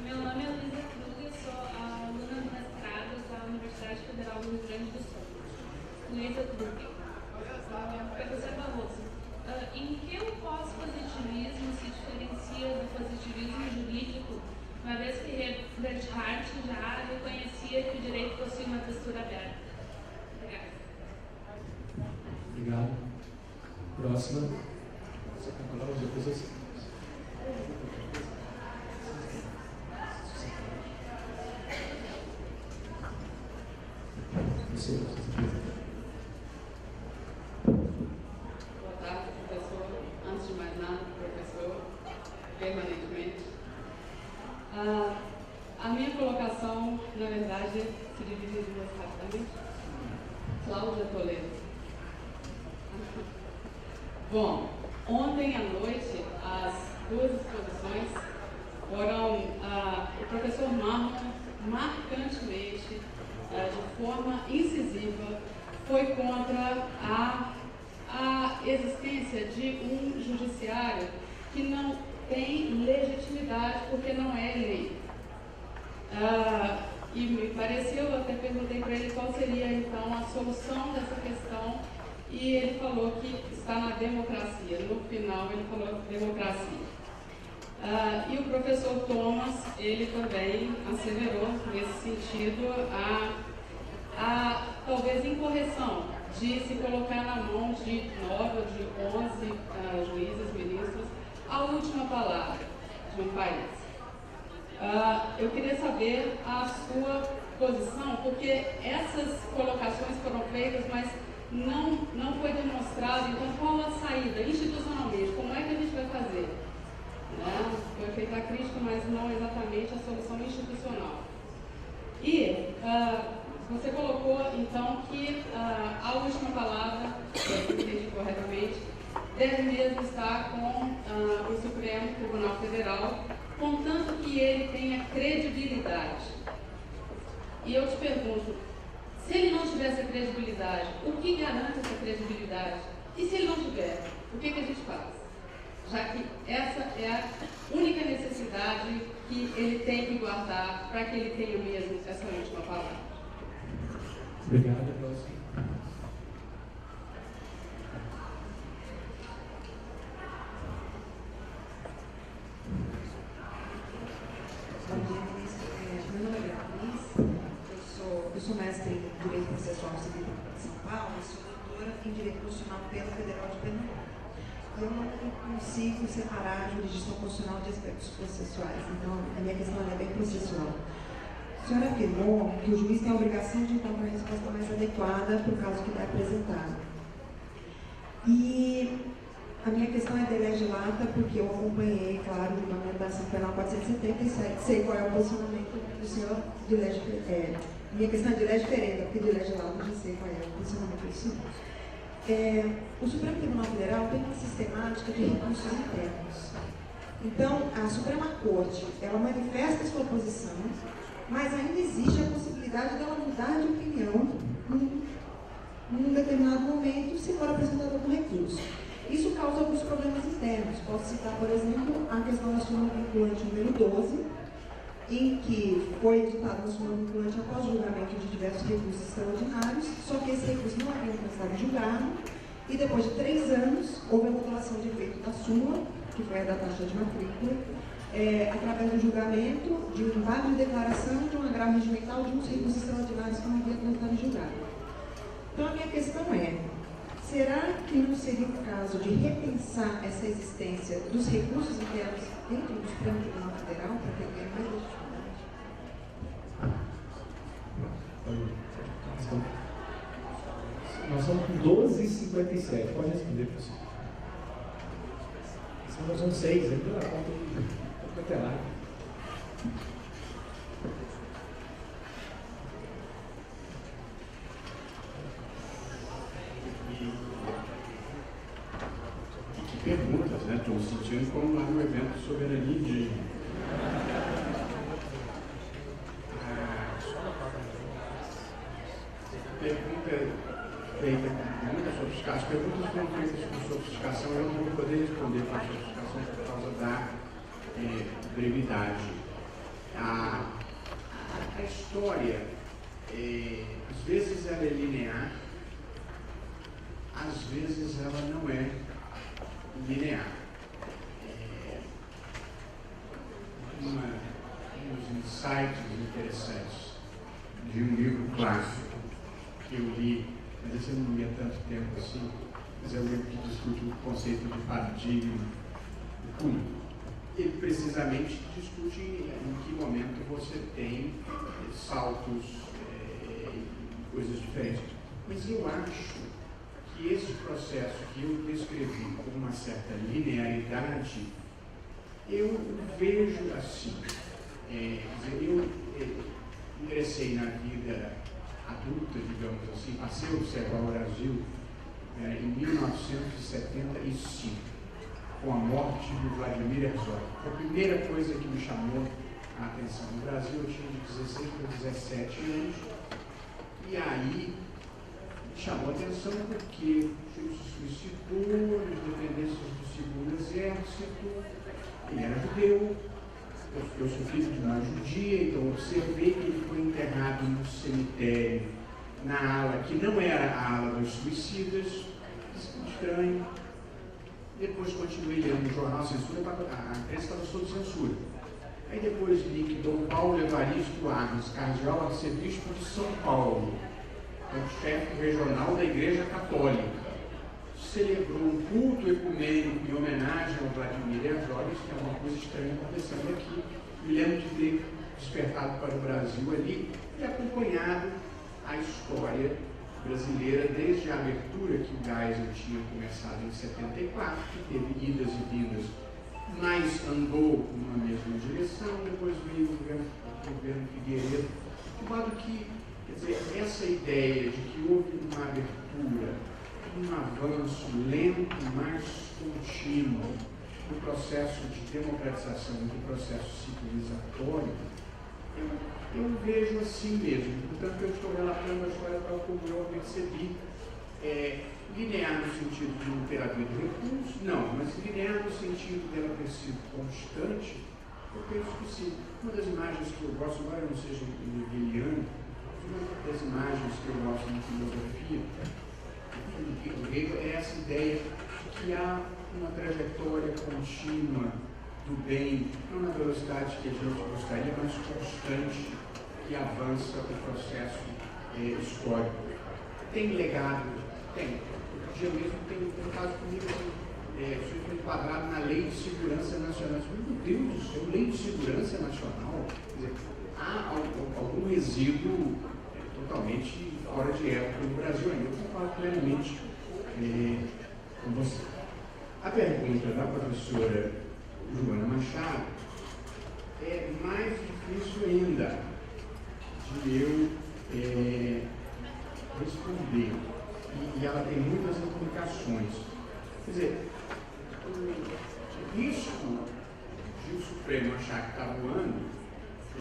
Meu nome é Luísa Krug, sou aluna de mestrado da Universidade Federal do Rio Grande do Sul. Luísa Krug. Professor Barroso, em que o pós-positivismo se diferencia do positivismo jurídico, uma vez que Descartes já reconhecia que o direito possui uma textura aberta? Obrigada. Obrigado. Próxima. Você quer falar as coisas? Boa tarde, professor. Antes de mais nada, professor, permanentemente. A minha colocação, na verdade, se divide em duas rapidamente. Cláudia Toledo. Bom, ontem à noite, as duas exposições foram, o professor Marlon, marcantemente, de forma incisiva, foi contra a existência de um judiciário que não tem legitimidade porque não é eleito. E me pareceu, eu até perguntei para ele qual seria então a solução dessa questão, e ele falou que está na democracia. No final ele falou democracia. E o professor Thomas, ele também asseverou nesse sentido a talvez incorreção de se colocar na mão de 9 ou de 11 juízes, ministros, a última palavra de um país. Eu queria saber a sua posição, porque essas colocações foram feitas, mas não foi demonstrado, então, qual a saída institucionalmente, como é que a gente vai fazer? Foi feita a crítica, mas não exatamente a solução institucional. E você colocou, então, que a última palavra, se eu entendi corretamente, deve mesmo estar com o Supremo Tribunal Federal, contanto que ele tenha credibilidade. E eu te pergunto, se ele não tiver essa credibilidade, o que garante essa credibilidade? E se ele não tiver, o que a gente faz? Já que essa é a única necessidade que ele tem que guardar para que ele tenha mesmo essa última palavra. Obrigado, próximo. Meu nome é Beatriz, eu sou mestre em Direito Processual Civil de São Paulo e sou doutora em Direito Constitucional pela Federal de Pernambuco. E eu não consigo separar a jurisdição constitucional de aspectos processuais, então a minha questão é bem processual. A senhora afirmou que o juiz tem a obrigação de dar uma resposta mais adequada para o caso que está apresentado. E a minha questão é de lege lata, porque eu acompanhei, claro, o julgamento da ação penal 477, sei qual é o posicionamento do senhor de lege minha questão é de lege ferenda, porque de lege lata eu já sei qual é o posicionamento do senhor. O Supremo Tribunal Federal tem uma sistemática de recursos internos. Então, a Suprema Corte, ela manifesta a sua posição, mas ainda existe a possibilidade dela mudar de opinião num determinado momento, se for apresentado algum recurso. Isso causa alguns problemas internos. Posso citar, por exemplo, a questão da súmula vinculante número 12, em que foi editada uma súmula vinculante após o julgamento de diversos recursos extraordinários, só que esse recurso não havia estado julgado, e depois de 3 anos, houve a modulação de efeito da súmula, que foi a da taxa de matrícula, através do julgamento, de um embargo de declaração, de um agravo regimental, de uns recursos extraordinários que não haviam estado julgados. Então, a minha questão é: será que não seria o caso de repensar essa existência dos recursos internos dentro do Supremo Tribunal Federal para ter mais legitimidade? Nós somos com 12h57. Pode responder, professor. Nós somos 6, ainda dá conta até lá. Perguntas, né? Estou sentindo como lá no evento Soberania Indígena. Pergunta feita com muita sofisticação. As perguntas foram feitas com sofisticação, eu não vou poder responder com sofisticação por causa da brevidade. A história, às vezes ela é linear, às vezes ela não é linear. Um dos insights interessantes de um livro clássico que eu li, mas esse eu não li há tanto tempo assim, mas é um livro que discute o conceito de paradigma do Kuhn. Ele precisamente discute em que momento você tem saltos, coisas diferentes. Mas eu acho que esse processo que eu descrevi com uma certa linearidade, eu vejo assim. Eu ingressei na vida adulta, digamos assim, passei a observar o Brasil em 1975, com a morte do Vladimir Herzog. Foi a primeira coisa que me chamou a atenção. No Brasil eu tinha de 16 para 17 anos, e aí chamou a atenção porque o filho se suicidou, as dependências do Segundo Exército, ele era judeu, eu sou filho de uma judia, então observei que ele foi enterrado no cemitério, na ala que não era a ala dos suicidas, estranho. Depois continuei lendo o jornal Censura, a imprensa estava sob censura. Aí depois li que Dom Paulo Evaristo Arnes, cardeal arcebispo de São Paulo, o chefe regional da Igreja Católica, celebrou um culto ecumênico em homenagem ao Vladimir Herzog, que é uma coisa estranha acontecendo aqui. Me lembro de ter despertado para o Brasil ali e acompanhado a história brasileira desde a abertura que o Geisel tinha começado em 74, que teve idas e vindas, mas andou numa mesma direção, depois veio o governo Figueiredo, de modo que, quer dizer, essa ideia de que houve uma abertura, um avanço lento, mas contínuo do processo de democratização, do processo civilizatório, eu vejo assim mesmo. Portanto, eu estou relatando a história tal como eu a percebi. Linear no sentido de não ter havido recurso, não, mas linear no sentido dela ter sido constante, eu penso que sim. Uma das imagens que eu gosto, embora eu não seja hegeliano, uma das imagens que eu gosto na filosofia do Hegel é essa ideia de que há uma trajetória contínua do bem, não na velocidade que a gente gostaria, mas constante, que avança o processo histórico. Tem legado? Tem. Outro dia mesmo tem um caso comigo, fui enquadrado na Lei de Segurança Nacional. Meu Deus do céu, Lei de Segurança Nacional? Quer dizer, há algum resíduo totalmente fora de época no Brasil ainda. Eu concordo plenamente com você. A pergunta da professora Joana Machado é mais difícil ainda de eu responder. E ela tem muitas implicações. Quer dizer, o risco de o Supremo achar que está voando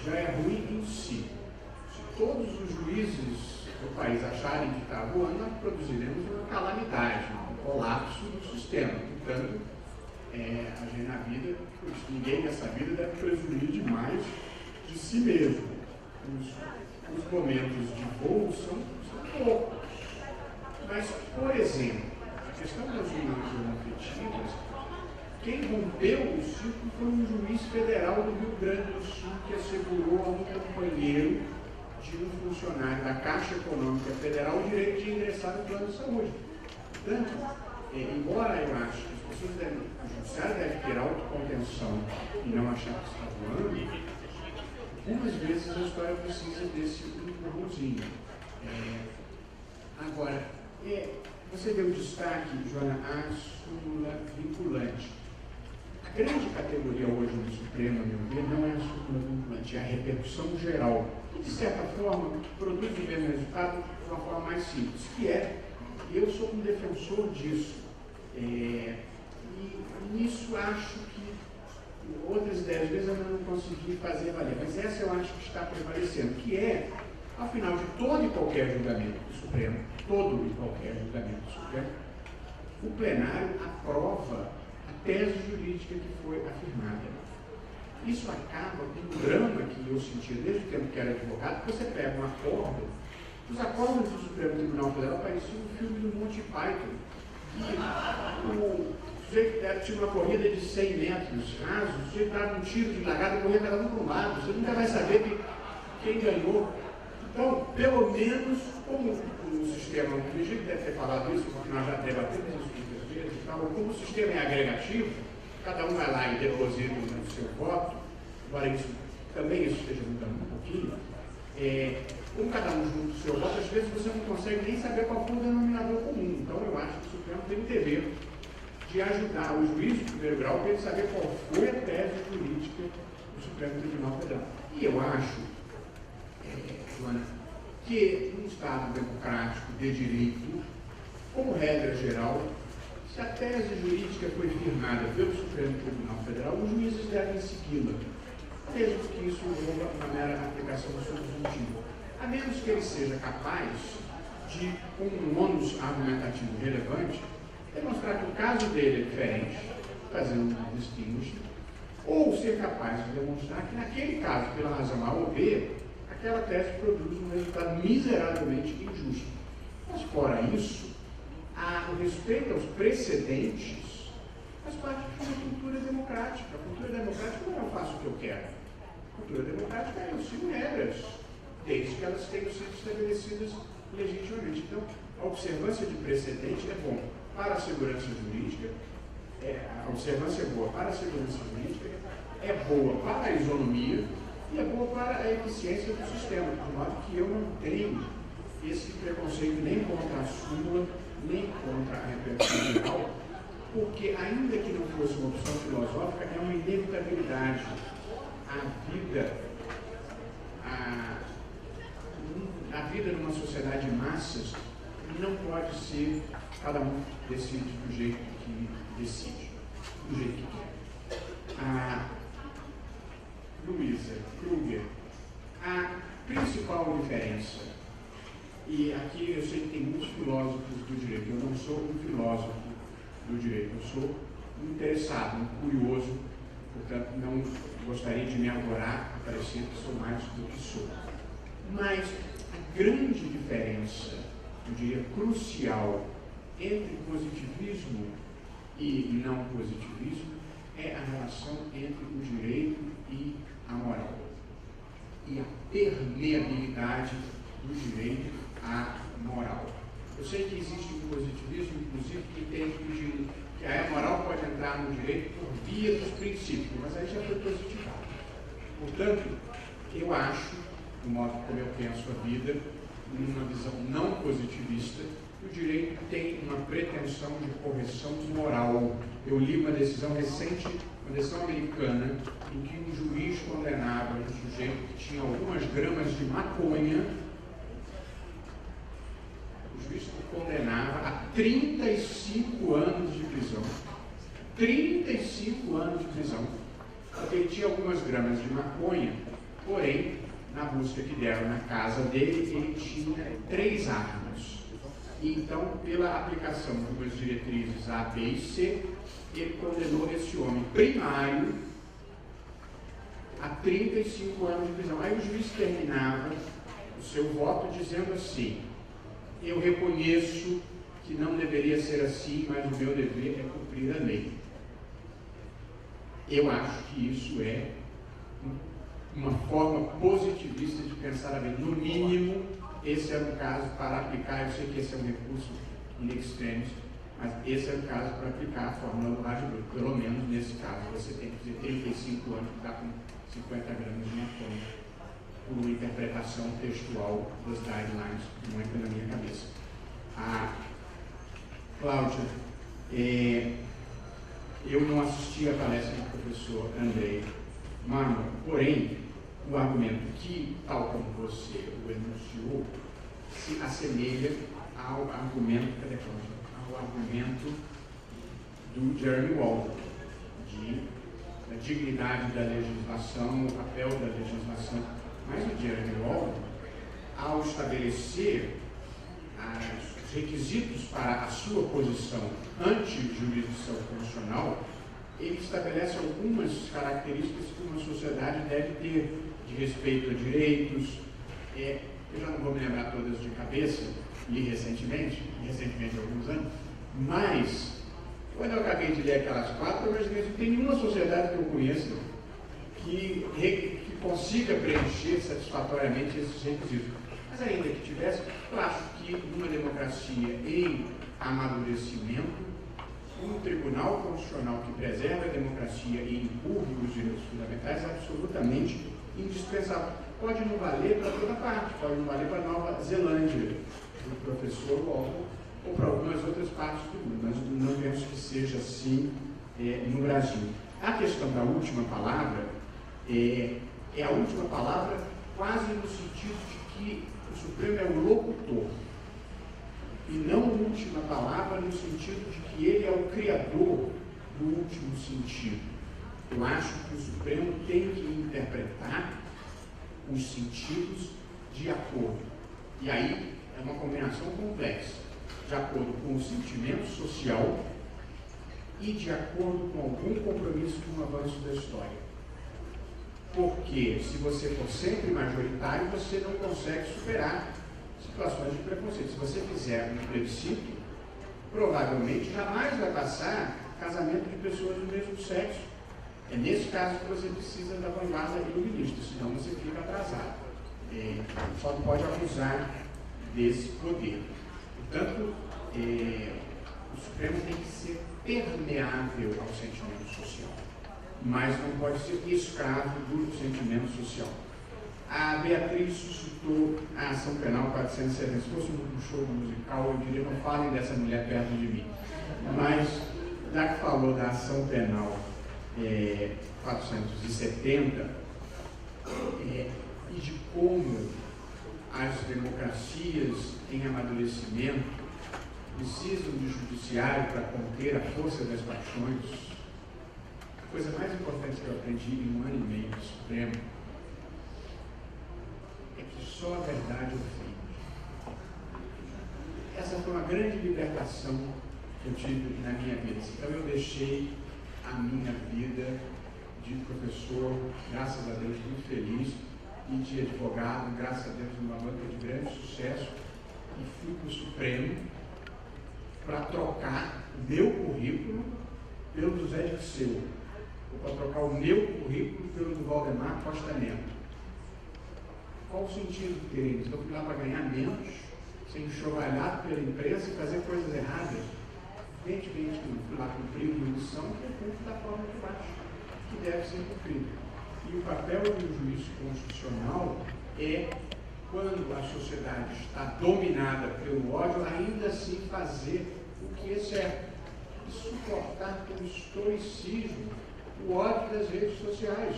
já é ruim em si. Se todos os juízes do país acharem que está voando, nós produziremos uma calamidade, um colapso do sistema. Portanto, a gente na vida, ninguém nessa vida deve presumir demais de si mesmo. Os momentos de voo são poucos. Mas, por exemplo, a questão das uniões homoafetivas, quem rompeu o ciclo foi um juiz federal do Rio Grande do Sul que assegurou a um companheiro de um funcionário da Caixa Econômica Federal o direito de ingressar no plano de saúde. Portanto, embora eu ache que as pessoas devem, o judiciário deve ter autocontenção e não achar que está voando, algumas vezes a história precisa desse empurrãozinho. Agora, você deu destaque, Joana, à súmula vinculante. A grande categoria hoje no Supremo, a meu ver, não é a súmula vinculante, é a repercussão geral. Que, de certa forma, produz o mesmo resultado de uma forma mais simples, que é, eu sou um defensor disso. E nisso acho que outras 10 vezes eu não consegui fazer valer, mas essa eu acho que está prevalecendo, que é, ao final de todo e qualquer julgamento do Supremo, todo e qualquer julgamento do Supremo, o plenário aprova a tese jurídica que foi afirmada. Isso acaba com um drama que eu sentia desde o tempo que era advogado, que você pega um acordo, os acordos do Supremo Tribunal Federal pareciam um filme do Monty Python, que o sujeito tinha uma corrida de 100 metros rasos, o sujeito dava um tiro de largada e corria cada um para um lado, você nunca vai saber quem ganhou. Então, pelo menos, como o sistema, o Brigitte deve ter falado isso, porque nós já debatemos isso muitas vezes, então, como o sistema é agregativo, cada um vai lá e deposita o seu voto, embora isso também esteja mudando um pouquinho, como cada um junta o seu voto, às vezes você não consegue nem saber qual foi o denominador comum. Então, eu acho que o Supremo tem o dever de ajudar o juiz de primeiro grau para ele saber qual foi a tese jurídica do Supremo Tribunal Federal. E eu acho, Joana, que num Estado democrático de direito, como regra geral, se a tese jurídica foi firmada pelo Supremo Tribunal Federal, os juízes devem segui-la, mesmo que isso envolva uma mera aplicação subjuntiva. A menos que ele seja capaz de, com um ônus argumentativo relevante, demonstrar que o caso dele é diferente, fazendo um distinguish, ou ser capaz de demonstrar que naquele caso, pela razão A ou B, aquela tese produz um resultado miseravelmente injusto. Mas, fora isso, o respeito aos precedentes faz parte de uma cultura democrática. A cultura democrática não é eu faço o que eu quero. A cultura democrática é eu sigo regras, desde que elas tenham sido estabelecidas legitimamente. Então, a observância de precedente é bom para a segurança jurídica, a observância é boa para a segurança jurídica, é boa para a isonomia e é boa para a eficiência do sistema, de modo que eu não tenho esse preconceito nem contra a súmula, nem contra a repercussão geral, porque ainda que não fosse uma opção filosófica, é uma inevitabilidade. A vida numa sociedade de massas não pode ser cada um decide do jeito que decide, do jeito que quer. Luísa Kruger, a principal diferença, e aqui eu sei que tem muitos filósofos do direito, eu não sou um filósofo do direito, eu sou um interessado, um curioso, portanto não gostaria de me adorar a parecer que sou mais do que sou. Mas a grande diferença, eu diria crucial, entre positivismo e não positivismo é a relação entre o direito e a moral. E a permeabilidade do direito à moral. Eu sei que existe um positivismo, inclusive, que tem pedido que a moral pode entrar no direito por via dos princípios, mas aí já foi positivado. Portanto, eu acho, do modo como eu penso a vida, numa visão não positivista, que o direito tem uma pretensão de correção moral. Eu li uma decisão recente, uma decisão americana, em que um juiz condenava um sujeito que tinha algumas gramas de maconha. O juiz o condenava a 35 anos de prisão. 35 anos de prisão. Porque ele tinha algumas gramas de maconha, porém, na busca que deram na casa dele, ele tinha 3 armas. E então, pela aplicação de umas diretrizes A, B e C, ele condenou esse homem primário a 35 anos de prisão. Aí o juiz terminava o seu voto dizendo assim: eu reconheço que não deveria ser assim, mas o meu dever é cumprir a lei. Eu acho que isso é uma forma positivista de pensar a lei. No mínimo, esse era um caso para aplicar. Eu sei que esse é um recurso in extremis, mas esse é um caso para aplicar a fórmula do Rajador. Pelo menos nesse caso, você tem que ter 35 anos e está com 50 gramas de maconha, por uma interpretação textual das guidelines, que não entra na minha cabeça. Cláudia, eu não assisti a palestra do professor Andrei Marmo, porém, o argumento que, tal como você o enunciou, se assemelha ao argumento do Jeremy Walden, da dignidade da legislação, o papel da legislação. Mas o Jeremy Walden, ao estabelecer os requisitos para a sua posição ante jurisdição constitucional, ele estabelece algumas características que uma sociedade deve ter de respeito a direitos. Eu já não vou me lembrar todas de cabeça, li recentemente há alguns anos, mas quando eu acabei de ler aquelas 4, eu imaginei que não tem nenhuma sociedade que eu conheça que consiga preencher satisfatoriamente esses requisitos. Mas ainda que tivesse, eu acho que numa democracia em amadurecimento, um tribunal constitucional que preserva a democracia e empurre os direitos fundamentais é absolutamente indispensável. Pode não valer para toda parte, pode não valer para Nova Zelândia, do professor Walton, ou para algumas outras partes do mundo, mas não penso que seja assim no Brasil. A questão da última palavra é a última palavra quase no sentido de que o Supremo é o locutor, e não a última palavra no sentido de que ele é o criador do último sentido. Eu acho que o Supremo tem que interpretar os sentidos de acordo. E aí é uma combinação complexa, de acordo com o sentimento social e de acordo com algum compromisso com o avanço da história. Porque se você for sempre majoritário, você não consegue superar situações de preconceito. Se você fizer um plebiscito, provavelmente jamais vai passar casamento de pessoas do mesmo sexo. É nesse caso que você precisa da vanguarda iluminista, senão você fica atrasado. Só não pode abusar desse poder. Portanto, o Supremo tem que ser permeável ao sentimento social, mas não pode ser escravo do sentimento social. A Beatriz suscitou a ação penal 470. Se fosse um show musical, eu diria: não falem dessa mulher perto de mim. Mas, já que falou da ação penal 470, e de como as democracias em amadurecimento precisam de judiciário para conter a força das paixões, a coisa mais importante que eu aprendi em 1 ano e meio do Supremo é que só a verdade ofende. Essa foi uma grande libertação que eu tive na minha vida. Então eu deixei a minha vida de professor, graças a Deus, muito feliz, e de advogado, graças a Deus, numa banca de grande sucesso, e fui para o Supremo para trocar o meu currículo pelo do Zé Dirceu. ou para trocar o meu currículo pelo do Valdemar Costa Neto. Qual o sentido de ter eles? Eu fui lá para ganhar menos, ser enxovalhado pela imprensa e fazer coisas erradas. Evidentemente que eu fui lá cumprir uma missão que é cumpre da forma que eu acho que deve ser cumprida. E o papel do juiz constitucional é, quando a sociedade está dominada pelo ódio, ainda assim fazer o que é certo. E suportar com estoicismo o ódio das redes sociais.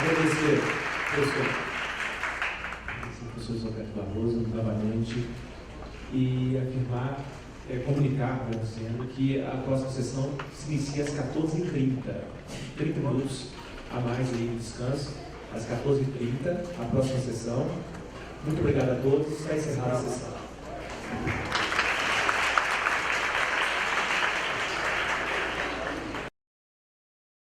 Agradecer, professor Roberto Barroso, novamente, e afirmar, comunicar, dizendo que a próxima sessão se inicia às 14h30, 30 minutos a mais de descanso, às 14h30, a próxima sessão. Muito obrigado a todos, está encerrada a sessão.